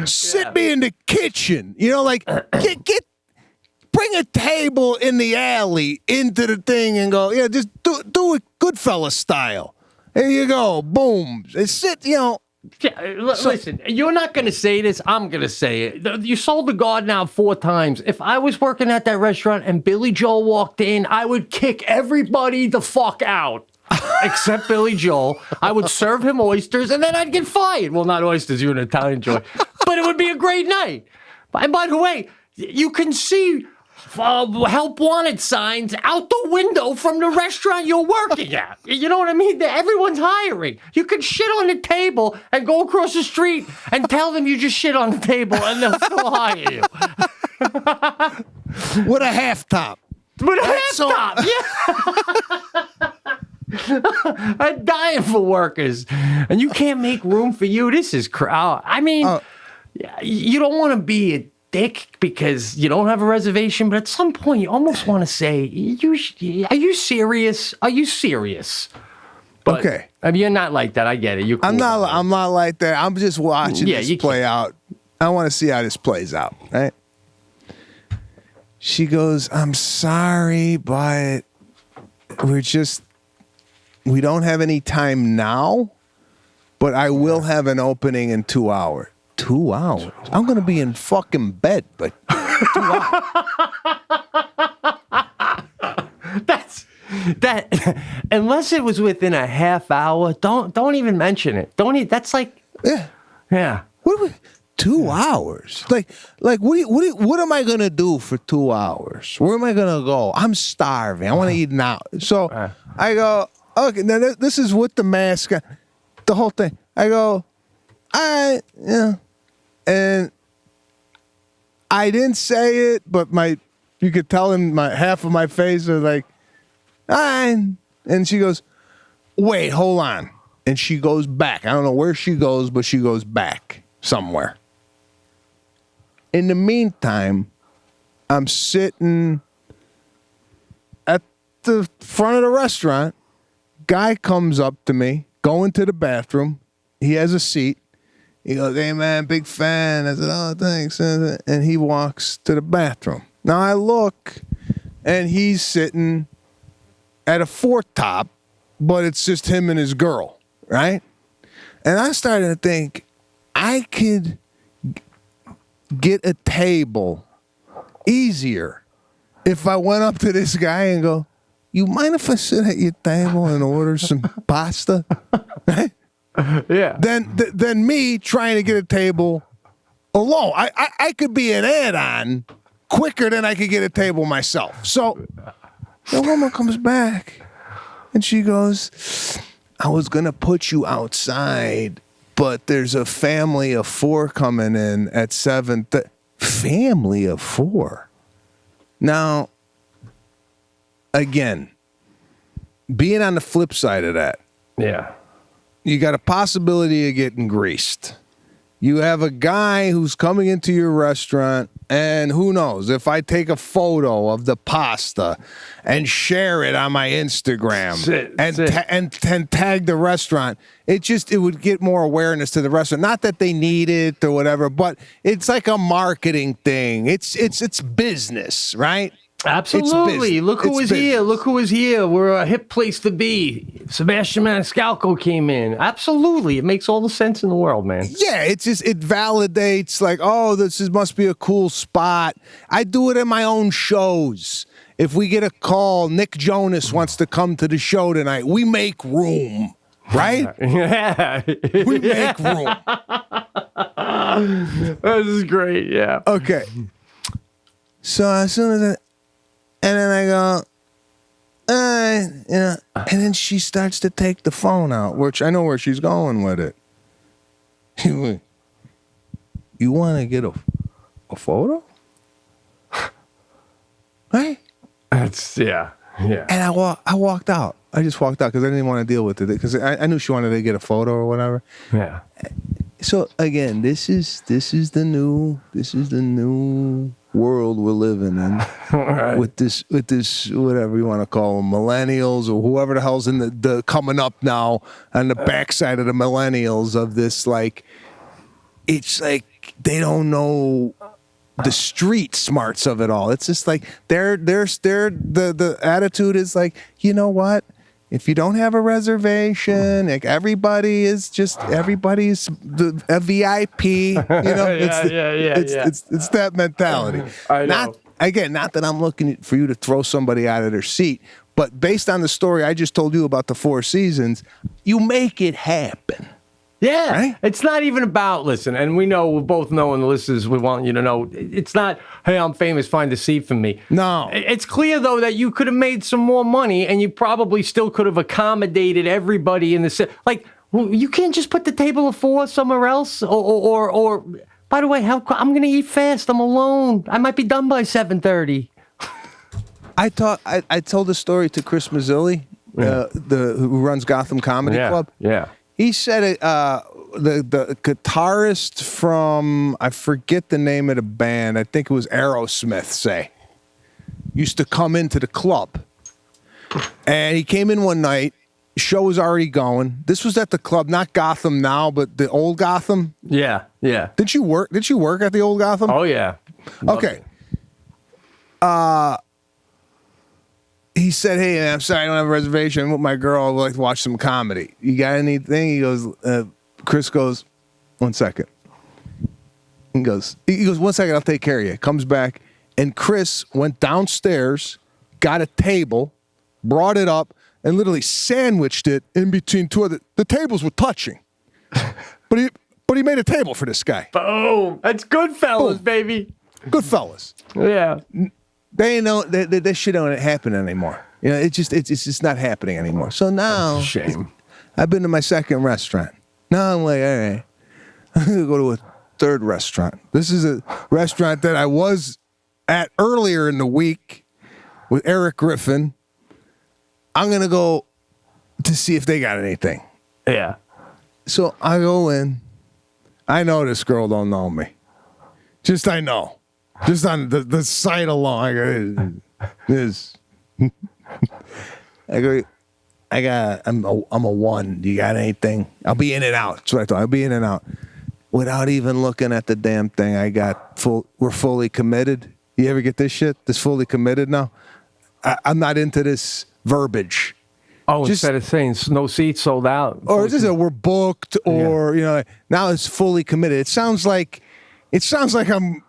Sit me in the kitchen. You know, like bring a table in the alley into the thing and go, yeah, just do it Goodfellas style. There you go. Boom. Sit, you know. Yeah, listen, you're not going to say this. I'm going to say it. You sold the garden out 4 times. If I was working at that restaurant and Billy Joel walked in, I would kick everybody the fuck out. Except Billy Joel. I would serve him oysters and then I'd get fired. Well, not oysters, you're an Italian joy. But it would be a great night. And by the way, you can see help wanted signs out the window from the restaurant you're working at. You know what I mean? Everyone's hiring. You could shit on the table and go across the street and tell them you just shit on the table and they'll still hire you. With a half top. With a half top, yeah. I'm dying for workers. And you can't make room for you. This is I mean, you don't want to be a dick because you don't have a reservation, but at some point you almost want to say, are you serious? Are you serious? But, okay. I mean, you're not like that. I get it. You're cool. I'm not like that. I'm just watching this play out. I want to see how this plays out, right? She goes, I'm sorry, but we don't have any time now, but I will have an opening in 2 hours. 2 hours? I'm going to be in fucking bed, but 2 hours. Unless it was within a half hour, don't even mention it. That's like, yeah. What 2 hours? Like what am I going to do for 2 hours? Where am I going to go? I'm starving. I want to eat now. So I go, okay, now this is with the mask, the whole thing. I go, yeah. And I didn't say it, but you could tell in half of my face was like, and she goes, wait, hold on. And she goes back. I don't know where she goes, but she goes back somewhere. In the meantime, I'm sitting at the front of the restaurant. Guy comes up to me, going to the bathroom. He has a seat. He goes, hey, man, big fan. I said, oh, thanks. And he walks to the bathroom. Now I look, and he's sitting at a 4th top, but it's just him and his girl, right? And I started to think, I could get a table easier if I went up to this guy and go, you mind if I sit at your table and order some pasta? Right? Yeah. Than me trying to get a table alone. I could be an add-on quicker than I could get a table myself. So the woman comes back and she goes, I was going to put you outside, but there's a family of 4 coming in at 7. Family of 4. Now, again, being on the flip side of that. Yeah. You got a possibility of getting greased. You have a guy who's coming into your restaurant, and who knows, if I take a photo of the pasta and share it on my Instagram and tag the restaurant, it would get more awareness to the restaurant. Not that they need it or whatever, but it's like a marketing thing. It's business, right? Absolutely. Look who is here. Look who is here. We're a hip place to be. Sebastian Maniscalco came in. Absolutely. It makes all the sense in the world, man. Yeah, it validates like, oh, must be a cool spot. I do it in my own shows. If we get a call, Nick Jonas wants to come to the show tonight, we make room, right? Yeah. We make room. This is great, yeah. Okay. So as soon as and then I go, and then she starts to take the phone out, which I know where she's going with it. You want to get a photo? Right? That's yeah. And I walked out. I just walked out because I didn't want to deal with it because I knew she wanted to get a photo or whatever. Yeah. So again, this is the new world we're living in Right. with this whatever you want to call them, millennials or whoever the hell's in the coming up now on the backside of the millennials of this, like, it's like they don't know the street smarts of it all. It's just like the attitude is like, you know what? If you don't have a reservation, like everybody's a VIP. You know, it's that mentality. I know. Not that I'm looking for you to throw somebody out of their seat, but based on the story I just told you about the Four Seasons, you make it happen. Yeah, right? It's not even about, listen, and we both know, and the listeners, we want you to know, it's not, hey, I'm famous, find a seat for me. No. It's clear, though, that you could have made some more money, and you probably still could have accommodated everybody in the city. Like, you can't just put the table of four somewhere else, or by the way, I'm going to eat fast, I'm alone. I might be done by 7:30. I told the story to Chris Mazzilli, who runs Gotham Comedy Club. Yeah. He said it. The guitarist from, I forget the name of the band. I think it was Aerosmith. Used to come into the club, and he came in one night. Show was already going. This was at the club, not Gotham now, but the old Gotham. Yeah. Did you work at the old Gotham? Oh yeah. Okay. He said, hey, I'm sorry, I don't have a reservation. I'm with my girl. I would like to watch some comedy. You got anything? He goes, Chris goes, 1 second. He goes, 1 second, I'll take care of you. Comes back, and Chris went downstairs, got a table, brought it up, and literally sandwiched it in between two of the tables were touching. But he made a table for this guy. Boom. That's Goodfellas, baby. Goodfellas. Yeah. They know that shit don't happen anymore. You know, it's just not happening anymore. So now, shame. I've been to my second restaurant. Now I'm like, all right, I'm gonna go to a third restaurant. This is a restaurant that I was at earlier in the week with Eric Griffin. I'm gonna go to see if they got anything. Yeah. So I go in. I know this girl don't know me. I know. Just on the sight alone, I go, this. I'm a one. Do you got anything? I'll be in and out. That's what I thought. I'll be in and out. Without even looking at the damn thing, we're fully committed. You ever get this shit? This fully committed now? I'm not into this verbiage. Oh, instead of saying no seats sold out. Or just we're booked, or, now it's fully committed. It sounds like I'm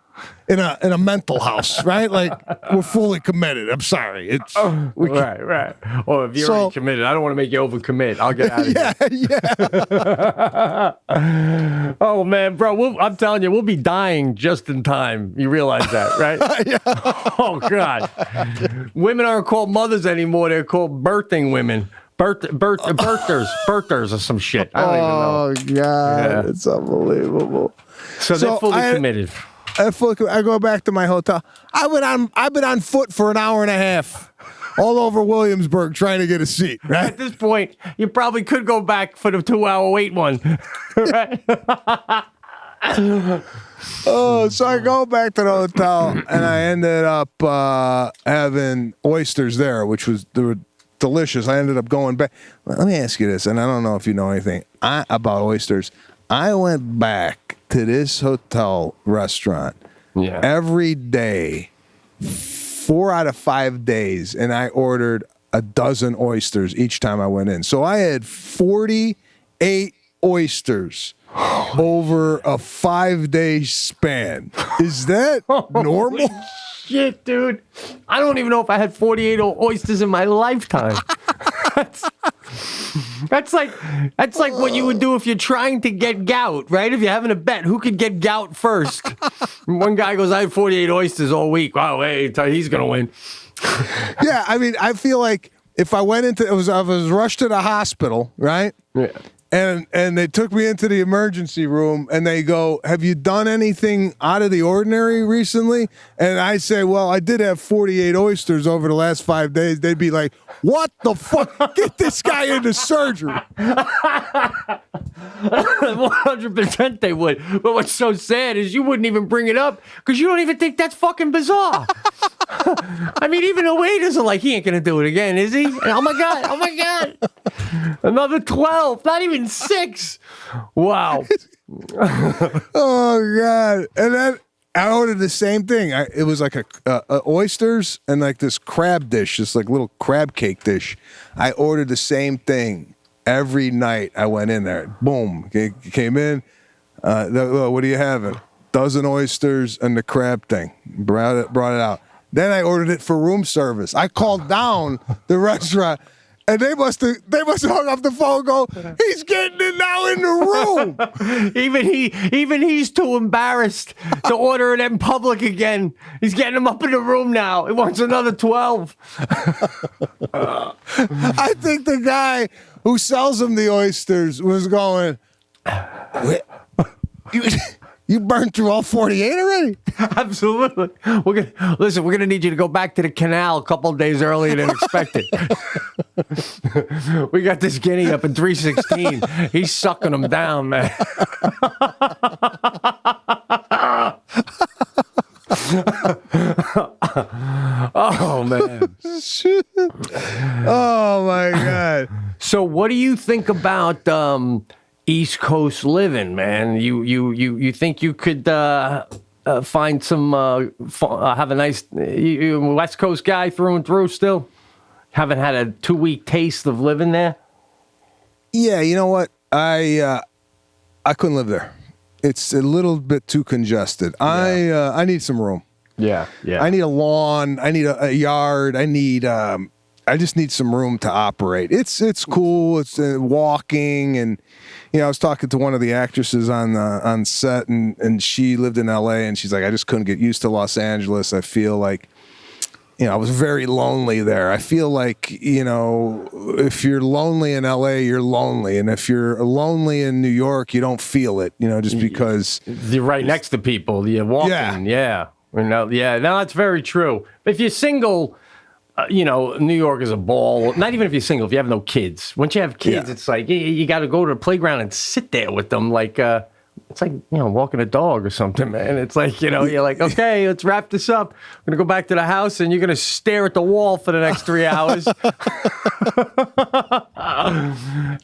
in a mental house, right? Like, we're fully committed. I'm sorry. It's right. Or if you're already committed, I don't want to make you overcommit. I'll get out of here. Oh man, bro, I'm telling you, we'll be dying just in time. You realize that, right? Yeah. Oh God, women aren't called mothers anymore. They're called birthing women. Birthers or some shit. I don't even know. Oh God, It's unbelievable. So they're fully committed. I go back to my hotel. I've been on foot for an hour and a half, all over Williamsburg trying to get a seat. Right at this point, you probably could go back for the 2-hour wait one. Right? So I go back to the hotel, and I ended up having oysters there, they were delicious. I ended up going back. Let me ask you this, and I don't know if you know anything about oysters. I went back to this hotel restaurant every day, 4 out of 5 days, and I ordered a dozen oysters each time I went in. So I had 48 oysters over a 5-day span. Is that normal? Shit, dude. I don't even know if I had 48 oysters in my lifetime. That's like what you would do if you're trying to get gout, right? If you're having a bet, who could get gout first? One guy goes, I had 48 oysters all week. Wow, hey, he's going to win. Yeah, I mean, I feel like if I went I was rushed to the hospital, right? Yeah. And they took me into the emergency room and they go, "Have you done anything out of the ordinary recently?" And I say, "Well, I did have 48 oysters over the last 5 days." They'd be like, "What the fuck? Get this guy into surgery." 100% they would. But what's so sad is you wouldn't even bring it up because you don't even think that's fucking bizarre. I mean, even the waiters are like, he ain't gonna do it again, is he? And, oh my god, another 12, not even 6. Wow. Oh god! And then I ordered the same thing. It was like a oysters and like this crab dish, this like little crab cake dish. I ordered the same thing every night. I went in there. Boom, came in. What are you having? Dozen oysters and the crab thing. Brought it out. Then I ordered it for room service. I called down the restaurant, and they must have hung up the phone. And go, he's getting it now in the room. even he's too embarrassed to order it in public again. He's getting them up in the room now. He wants another 12. I think the guy who sells him the oysters was going, You burned through all 48 already? Absolutely. We're gonna need you to go back to the canal a couple of days earlier than expected. We got this guinea up in 316. He's sucking them down, man. Oh man. Oh my God. So what do you think about East Coast living, man? You think you could find some have a nice West Coast guy through and through still? Haven't had a 2-week taste of living there? Yeah, you know what? I couldn't live there. It's a little bit too congested. Yeah. I need some room. Yeah. I need a lawn. I need a yard. I just need some room to operate. It's cool. It's walking, and I was talking to one of the actresses on set, and she lived in L.A. and she's like, I just couldn't get used to Los Angeles. I feel like, I was very lonely there. I feel like, if you're lonely in L.A., you're lonely, and if you're lonely in New York, you don't feel it. Just because you're right next to people. You're walking. Yeah. No, that's very true. If you're single. New York is a ball. Not even if you're single, if you have no kids. Once you have kids, It's like you got to go to the playground and sit there with them. Like it's like walking a dog or something, man. It's like you're like, okay, let's wrap this up. We're gonna go back to the house, and you're gonna stare at the wall for the next 3 hours.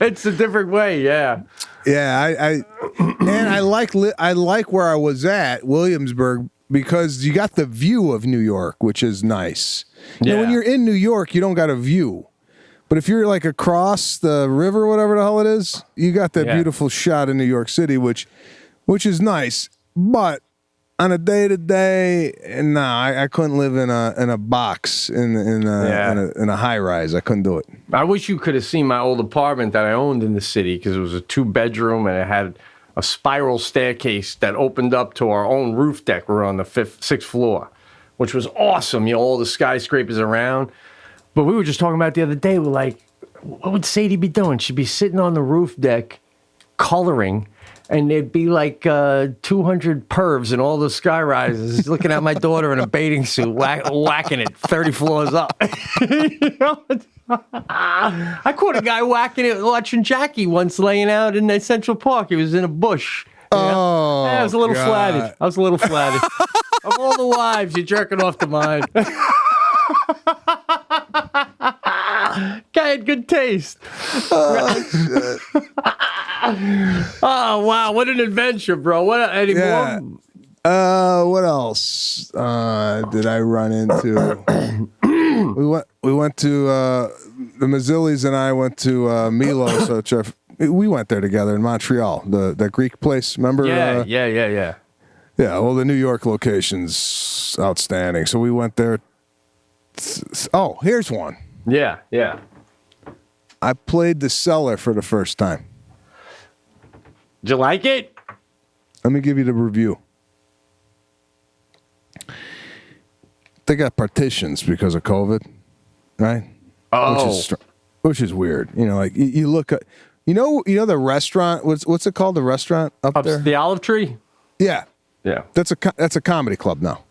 It's a different way, yeah. Yeah, I like where I was at, Williamsburg, because you got the view of New York, which is nice. When you're in New York, you don't got a view. But if you're like across the river, whatever the hell it is, you got that beautiful shot in New York City, which is nice. But on a day-to-day, I couldn't live in a box in a high rise. I couldn't do it. I wish you could have seen my old apartment that I owned in the city, because it was a 2-bedroom and it had a spiral staircase that opened up to our own roof deck. We're on the 6th floor, which was awesome. All the skyscrapers around. But we were just talking about it the other day. We're like, what would Sadie be doing? She'd be sitting on the roof deck coloring, and there'd be like 200 pervs in all the sky rises looking at my daughter in a bathing suit, whacking it 30 floors up. I caught a guy whacking it watching Jackie once laying out in Central Park. He was in a bush. Oh, I was a little flattered. Of all the wives, you're jerking off to mine. Guy had good taste. Oh, shit. Oh, wow. What an adventure, bro. What else did I run into? We went to the Mazzillis, and I went to Milos. We went there together in Montreal, the Greek place. Remember? Yeah. Yeah, well, the New York location's outstanding. So we went there. Oh, here's one. Yeah. I played the Cellar for the first time. Did you like it? Let me give you the review. They got partitions because of COVID, right? Oh. Which is weird. Like you look at You know the restaurant. What's it called? The restaurant up there. The Olive Tree. Yeah, Yeah. that's a comedy club now.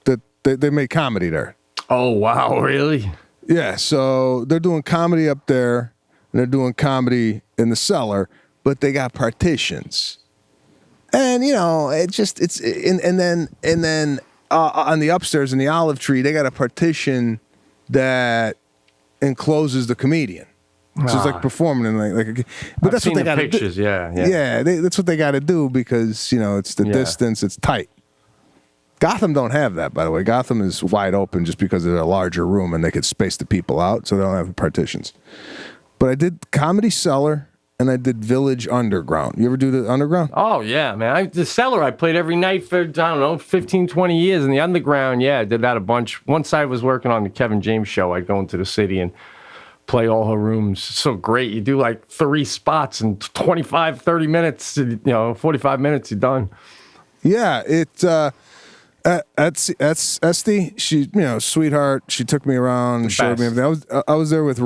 That they make comedy there. Oh wow, really? Yeah, so they're doing comedy up there, and they're doing comedy in the cellar, but they got partitions. And and then on the upstairs in the Olive Tree, they got a partition that encloses the comedian. So it's like performing in but that's what they got to do. Yeah, that's what they got to do because it's the distance, it's tight. Gotham don't have that, by the way. Gotham is wide open just because it's a larger room and they could space the people out, so they don't have partitions. But I did Comedy Cellar and I did Village Underground. You ever do the Underground? Oh, yeah, man. The Cellar, I played every night for, I don't know, 15, 20 years. And the Underground, I did that a bunch. Once I was working on the Kevin James show, I'd go into the city and play all her rooms. So great. You do like 3 spots in 25, 30 minutes, 45 minutes, you're done. Yeah, that's Esty. She, sweetheart. She took me around, showed me everything. I was there with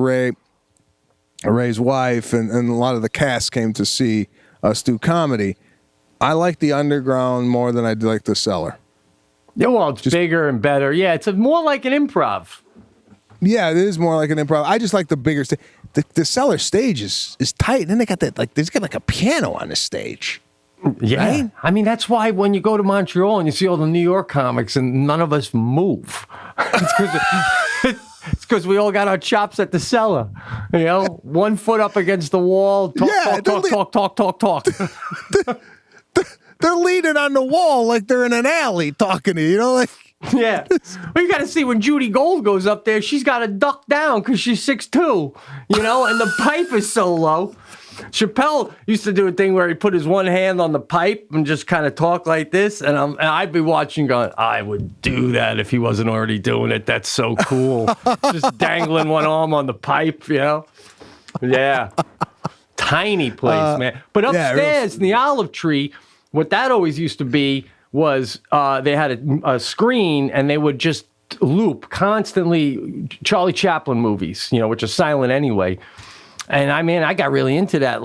Ray's wife, and a lot of the cast came to see us do comedy. I like the Underground more than I like the Cellar. Yeah, well, it's bigger and better. Yeah, it's more like an improv. Yeah, it is more like an improv. I just like the bigger stage. The Cellar stage is tight. And then they got that there's got like a piano on the stage. Yeah, right? I mean that's why when you go to Montreal and you see all the New York comics and none of us move, it's because we all got our chops at the Cellar. 1 foot up against the wall. Talk. They're leaning on the wall like they're in an alley talking to you. Yeah. Well, you got to see when Judy Gold goes up there, she's got to duck down because she's 6'2", and the pipe is so low. Chappelle used to do a thing where he put his one hand on the pipe and just kind of talk like this. And I'd be watching going, I would do that if he wasn't already doing it. That's so cool. Just dangling one arm on the pipe, Yeah. Tiny place, man. But upstairs in the Olive Tree, what that always used to be was they had a screen and they would just loop constantly Charlie Chaplin movies, which are silent anyway. And I got really into that.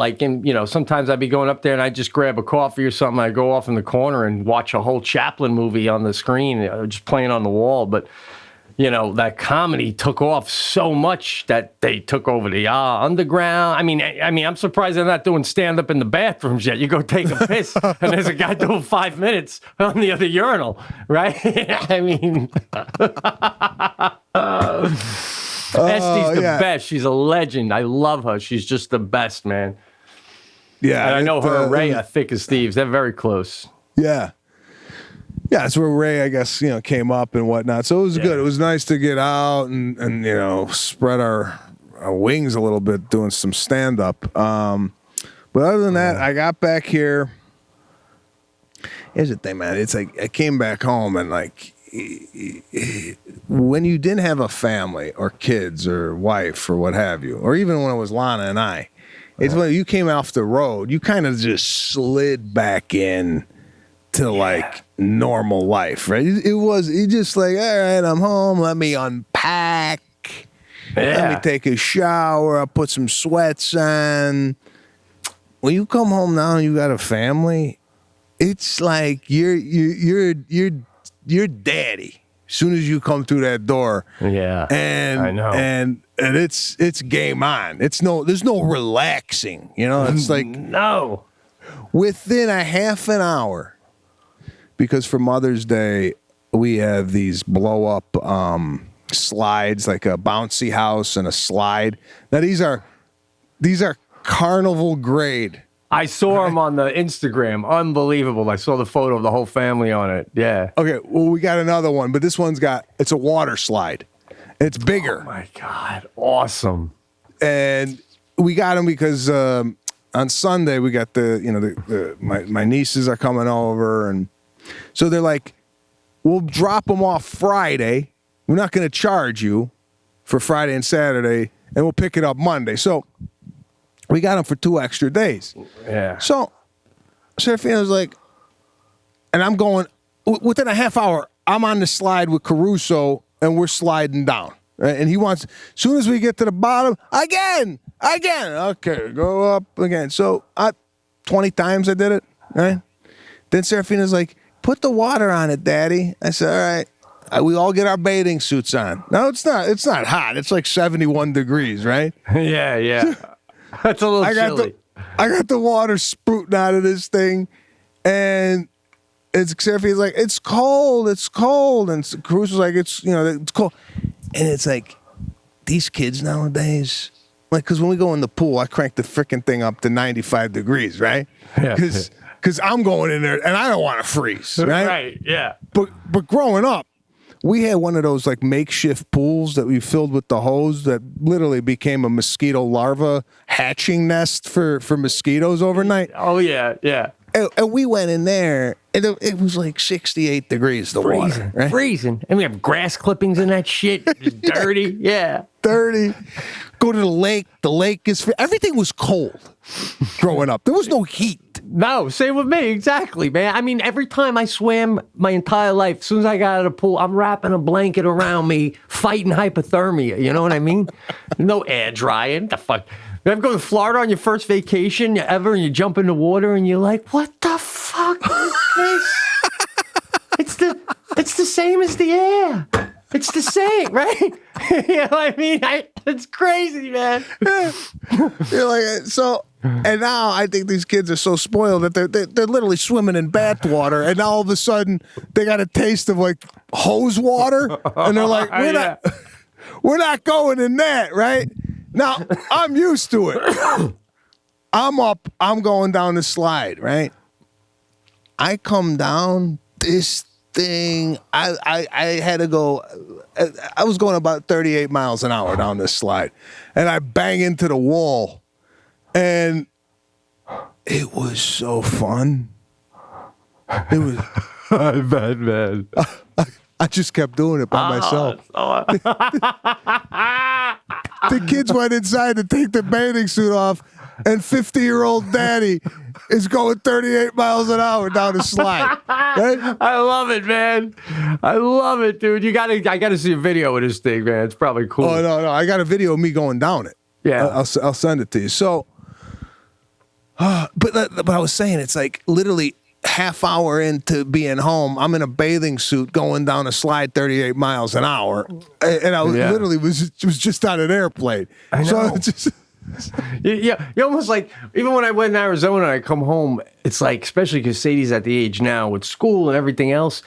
Sometimes I'd be going up there and I'd just grab a coffee or something. I'd go off in the corner and watch a whole Chaplin movie on the screen, just playing on the wall. But, that comedy took off so much that they took over the Underground. I mean, I'm surprised they're not doing stand-up in the bathrooms yet. You go take a piss and there's a guy doing 5 minutes on the other urinal, right? Este's the best. She's a legend. I love her. She's just the best, man. Yeah. And I know her and Ray are thick as thieves. They're very close. Yeah. Yeah, that's where Ray, I guess, came up and whatnot. So it was good. It was nice to get out and spread our wings a little bit doing some stand-up. But other than that, I got back here. Here's the thing, man. It's like I came back home and when you didn't have a family or kids or wife or what have you, or even when it was Lana and I, it's when you came off the road, you kind of just slid back in to normal life, right? You just all right, I'm home, let me unpack, let me take a shower, I'll put some sweats on. When you come home now and you got a family, it's like you're daddy as soon as you come through that door. Yeah. And I know. And it's game on. There's no relaxing. It's like no. Within a half an hour. Because for Mother's Day, we have these blow up slides, like a bouncy house and a slide. Now these are carnival grade. I saw them on the Instagram. Unbelievable. I saw the photo of the whole family on it. Yeah. Okay, well, we got another one, but this one's it's a water slide. It's bigger. Oh, my God. Awesome. And we got them because on Sunday, we got my nieces are coming over. And so they're like, we'll drop them off Friday. We're not going to charge you for Friday and Saturday, and we'll pick it up Monday. So we got them for 2 extra days. Yeah. So Serafina was like, and I'm going, within a half hour, I'm on the slide with Caruso, and we're sliding down. right? And he wants, as soon as we get to the bottom, again. Okay, go up again. So 20 times I did it, right? Then Serafina's like, put the water on it, Daddy. I said, all right. We all get our bathing suits on. No, it's not hot. It's like 71 degrees, right? Yeah. That's a little chilly. I got the water sprouting out of this thing, and Serafina's like, it's cold. And Cruz was like, it's cold. And it's like, these kids nowadays, like, because when we go in the pool, I crank the freaking thing up to 95 degrees, right? Yeah. Because I'm going in there, and I don't want to freeze, right? Right, yeah. But growing up, we had one of those like makeshift pools that we filled with the hose that literally became a mosquito larva hatching nest for mosquitoes overnight. Oh, yeah. And we went in there, and it was like 68 degrees, the water. Right? Freezing. And we have grass clippings in that shit. It's dirty. Yeah. Dirty. Go to the lake. The lake is... Everything was cold growing up. There was no heat. No, same with me. Exactly, man. I mean, every time I swam my entire life, as soon as I got out of the pool, I'm wrapping a blanket around me, fighting hypothermia. You know what I mean? No air drying. The fuck? You ever go to Florida on your first vacation ever, and you jump in the water, and you're like, what the fuck is this? It's the same as the air. It's the same, right? You know what I mean? It's crazy, man. You're like, so... And now I think these kids are so spoiled that they're literally swimming in bath water, and now all of a sudden they got a taste of like hose water, and they're like, we're not going in that, right? Now I'm used to it. I'm going down the slide, right? I come down this thing. I had to go. I was going about 38 miles an hour down this slide, and I bang into the wall. And it was so fun. It was. I bet, man. I just kept doing it by myself. The kids went inside to take the bathing suit off, and 50-year-old daddy is going 38 miles an hour down the slide. Right? I love it, man. I love it, dude. I gotta see a video of this thing, man. It's probably cool. Oh no, I got a video of me going down it. Yeah, I'll send it to you. So. But I was saying, it's like literally half hour into being home, I'm in a bathing suit going down a slide 38 miles an hour, and I literally was just on an airplane. I know. So you almost like, even when I went in Arizona and I come home, it's like, especially because Sadie's at the age now with school and everything else,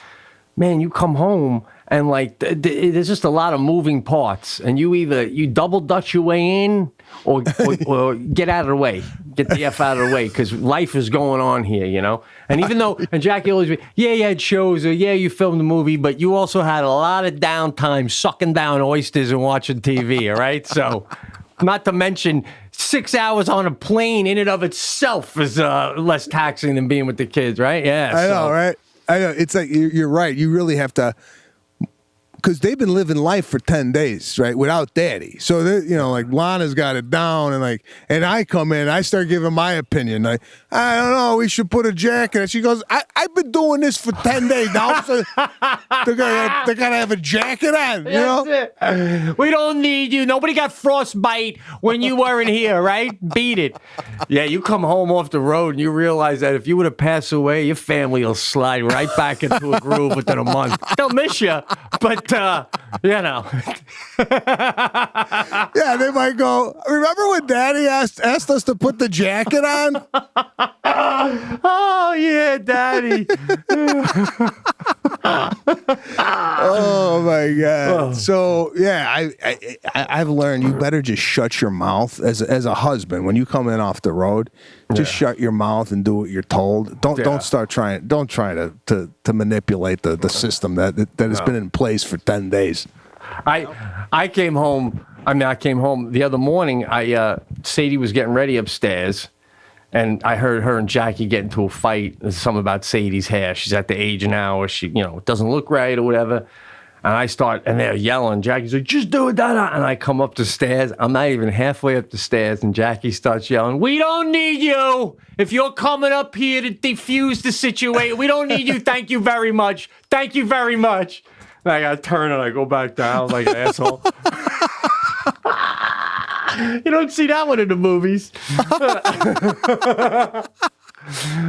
man, you come home and like there's just a lot of moving parts, and you double dutch your way in or get out of the way, get the F out of the way, because life is going on here, you know. And even though, and Jackie always be, you had shows, or you filmed a movie, but you also had a lot of downtime sucking down oysters and watching TV, all right? So, not to mention 6 hours on a plane in and of itself is less taxing than being with the kids, right? Yeah, I know, right? I know. It's like you're right. You really have to. Because they've been living life for 10 days, right, without daddy. So, like Lana's got it down, and I come in, I start giving my opinion. Like, I don't know, we should put a jacket. And she goes, I've been doing this for 10 days now, so they're gonna have a jacket on, you know? That's it. We don't need you. Nobody got frostbite when you weren't here, right? Beat it. Yeah, you come home off the road and you realize that if you were to pass away, your family will slide right back into a groove within a month. They'll miss you, but you know. Yeah, they might go, remember when Daddy asked us to put the jacket on? Oh, yeah, Daddy. Oh, my God. So, yeah, I've learned you better just shut your mouth as a husband. When you come in off the road, just shut your mouth and do what you're told. Don't try to manipulate the system that has been in place for 10 days. I came home. I came home the other morning. Sadie was getting ready upstairs, and I heard her and Jackie get into a fight. There's something about Sadie's hair. She's at the age now where she, it doesn't look right or whatever. And and they're yelling. Jackie's like, just do it, da-da. And I come up the stairs. I'm not even halfway up the stairs, and Jackie starts yelling, we don't need you. If you're coming up here to defuse the situation, we don't need you. Thank you very much. Thank you very much. And I got to turn and I go back down like an asshole. You don't see that one in the movies.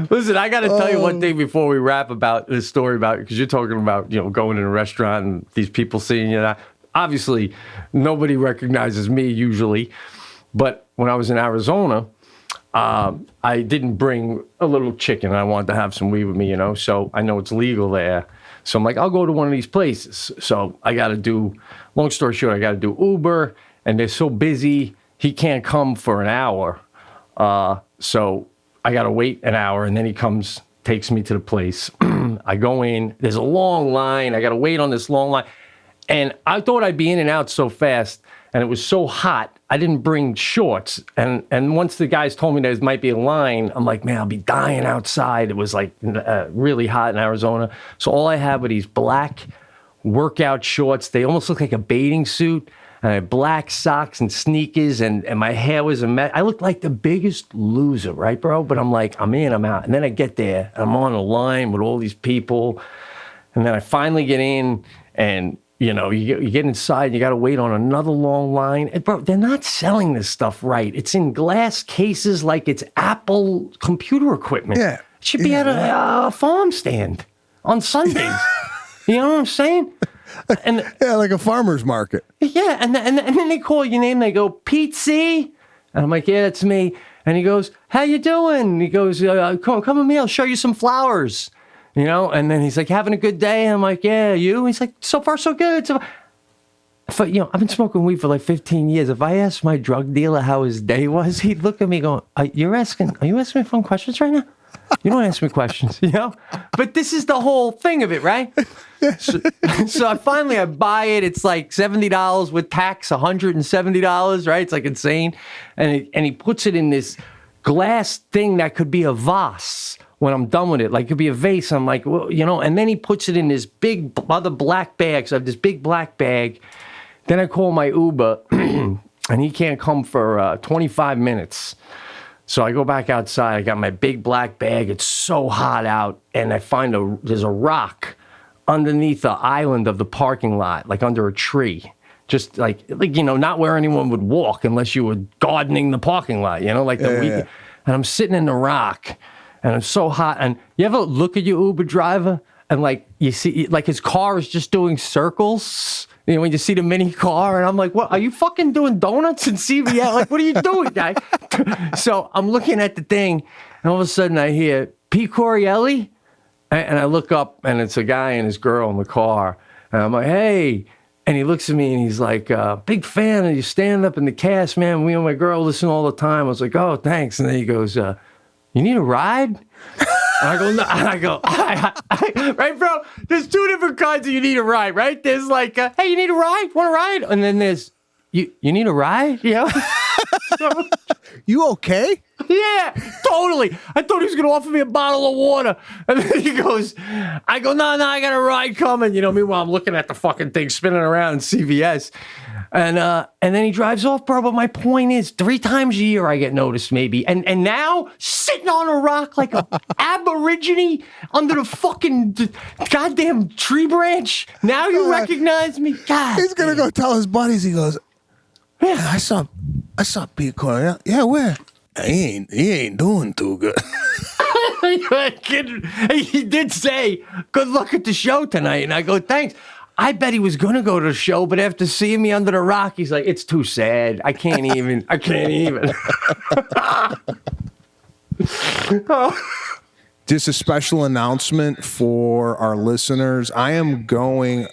Listen, I got to tell you one thing before we wrap about this story about, because you're talking about, going in a restaurant and these people seeing you. Obviously, nobody recognizes me usually. But when I was in Arizona, I didn't bring a little chicken. I wanted to have some weed with me, so I know it's legal there. So I'm like, I'll go to one of these places. So I got to do, long story short, I got to do Uber, and they're so busy, he can't come for an hour. So I got to wait an hour, and then he comes, takes me to the place. I go in, there's a long line. I got to wait on this long line. And I thought I'd be in and out so fast, and it was so hot, I didn't bring shorts. And once the guys told me there might be a line, I'm like, man, I'll be dying outside. It was like really hot in Arizona. So all I had were these black workout shorts. They almost look like a bathing suit. And I had black socks and sneakers, and my hair was a mess. I looked like the biggest loser, right, bro? But I'm like, I'm in, I'm out. And then I get there, and I'm on a line with all these people. And then I finally get in, and you get inside, you got to wait on another long line. And bro, they're not selling this stuff right. It's in glass cases like it's Apple computer equipment. Yeah. It should be at a farm stand on Sundays. You know what I'm saying? And yeah, like a farmer's market. Yeah, and then they call your name. They go, Pete C. And I'm like, yeah, that's me. And he goes, how you doing? And he goes, come with me. I'll show you some flowers. And then he's like, having a good day? And I'm like, yeah, you? He's like, so far, so good. I've been smoking weed for like 15 years. If I asked my drug dealer how his day was, he'd look at me going, are you asking me fun questions right now? You don't ask me questions, But this is the whole thing of it, right? So I buy it. It's like $70 with tax, $170, right? It's like insane. And he puts it in this glass thing that could be a vase. When I'm done with it, like it could be a vase. I'm like, well, and then he puts it in this big other black bag. So I have this big black bag. Then I call my Uber, and he can't come for 25 minutes. So I go back outside. I got my big black bag. It's so hot out, and I find there's a rock underneath the island of the parking lot, like under a tree. Just like not where anyone would walk unless you were gardening the parking lot, like the week. And I'm sitting in the rock. And it's so hot. And you ever look at your Uber driver and like you see like his car is just doing circles? When you see the mini car, and I'm like, what? Are you fucking doing donuts and CVS? Like, what are you doing, guy? So I'm looking at the thing, and all of a sudden I hear Pete Corielli, and I look up, and it's a guy and his girl in the car, and I'm like, hey. And he looks at me and he's like, big fan of you stand up in the cast, man. Me and my girl listen all the time. I was like, oh, thanks. And then he goes, you need a ride? And I go, no. And I go, right, bro? There's two different kinds of you need a ride, right? There's like, hey, you need a ride? Want a ride? And then there's, you need a ride? So, You okay? Yeah, totally. I thought he was going to offer me a bottle of water. And then he goes, I go, no, I got a ride coming. Meanwhile, I'm looking at the fucking thing spinning around in CVS. And then he drives off, bro. But my point is, 3 times a year I get noticed, maybe. And now, sitting on a rock like a aborigine under the fucking goddamn tree branch. Now you recognize me? God. He's going to go tell his buddies. He goes, yeah, I saw Pete Corielli. Yeah, where? He ain't doing too good. He did say, good luck at the show tonight. And I go, thanks. I bet he was going to go to the show, but after seeing me under the rock, he's like, it's too sad. I can't even. Just a special announcement for our listeners. I am going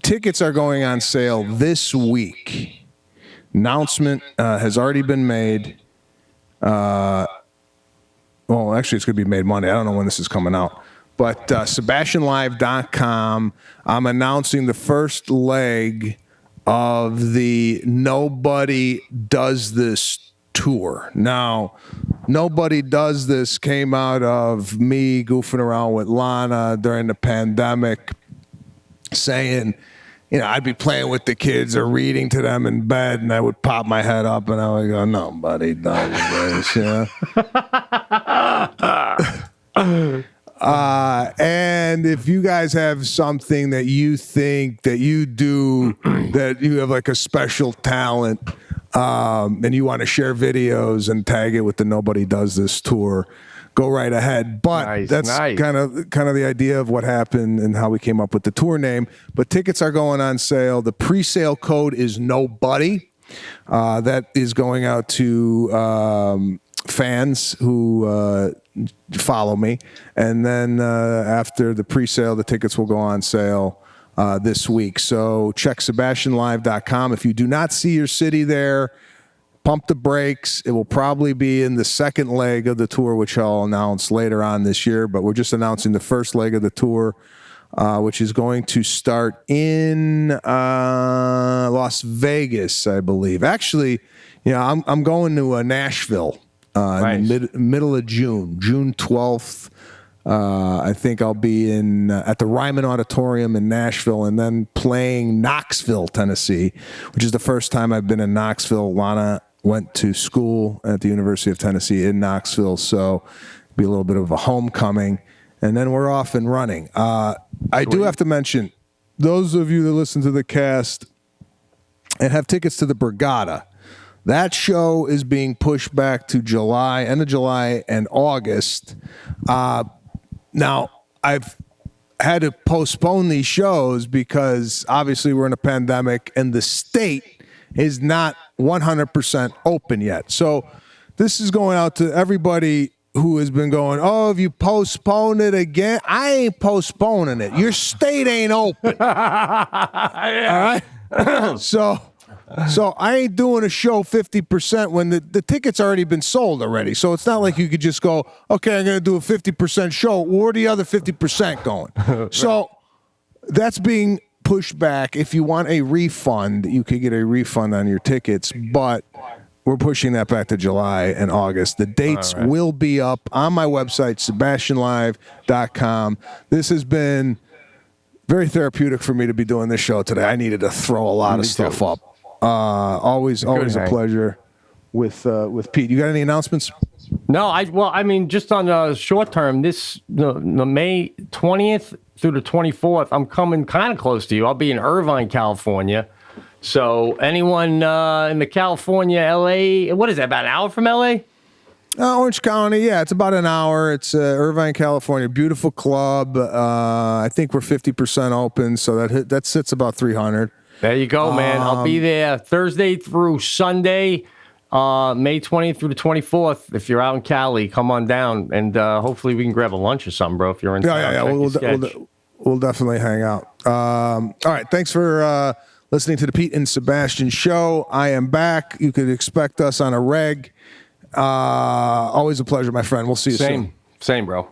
tickets are going on sale this week. Announcement has already been made. Actually, it's going to be made Monday. I don't know when this is coming out. But SebastianLive.com, I'm announcing the first leg of the Nobody Does This tour. Now, Nobody Does This came out of me goofing around with Lana during the pandemic, saying, I'd be playing with the kids or reading to them in bed, and I would pop my head up, and I would go, nobody does this, And if you guys have something that you think that you do, that you have like a special talent, and you want to share videos and tag it with the Nobody Does This tour, go right ahead. But that's kind of the idea of what happened and how we came up with the tour name. But tickets are going on sale. The pre-sale code is Nobody. That is going out to fans who follow me. And then after the pre-sale, the tickets will go on sale this week. So check SebastianLive.com. If you do not see your city there, pump the brakes. It will probably be in the second leg of the tour, which I'll announce later on this year. But we're just announcing the first leg of the tour, which is going to start in Las Vegas, I believe. Actually, I'm going to Nashville in the middle of June 12th. I think I'll be at the Ryman Auditorium in Nashville, and then playing Knoxville, Tennessee, which is the first time I've been in Knoxville. Lana went to school at the University of Tennessee in Knoxville, so it'll be a little bit of a homecoming, and then we're off and running. I do have to mention, those of you that listen to the cast and have tickets to the Brigada, that show is being pushed back to end of July and August. Now, I've had to postpone these shows because obviously we're in a pandemic and the state is not 100% open yet. So this is going out to everybody who has been going, oh, have you postponed it again? I ain't postponing it. Your state ain't open. All right? So I ain't doing a show 50% when the ticket's already been sold already. So it's not like you could just go, okay, I'm going to do a 50% show. Where are the other 50% going? So that's being pushed back. If you want a refund, you could get a refund on your tickets, but we're pushing that back to July and August. The dates will be up on my website, SebastianLive.com. This has been very therapeutic for me to be doing this show today. I needed to throw a lot of stuff up. Always a pleasure with Pete. You got any announcements? No, just on the short term, the May 20th through the 24th, I'm coming kind of close to you. I'll be in Irvine, California. So anyone in the California, LA, what is that, about an hour from LA? Orange County, yeah, it's about an hour. It's Irvine, California, beautiful club. I think we're 50% open, so that sits about 300. There you go, man. I'll be there Thursday through Sunday, May 20th through the 24th. If you're out in Cali, come on down, and hopefully we can grab a lunch or something, bro, if you're in town. Yeah. We'll definitely hang out. All right, thanks for listening to the Pete and Sebastian show. I am back. You could expect us on a reg. Always a pleasure, my friend. We'll see you soon. Same, bro.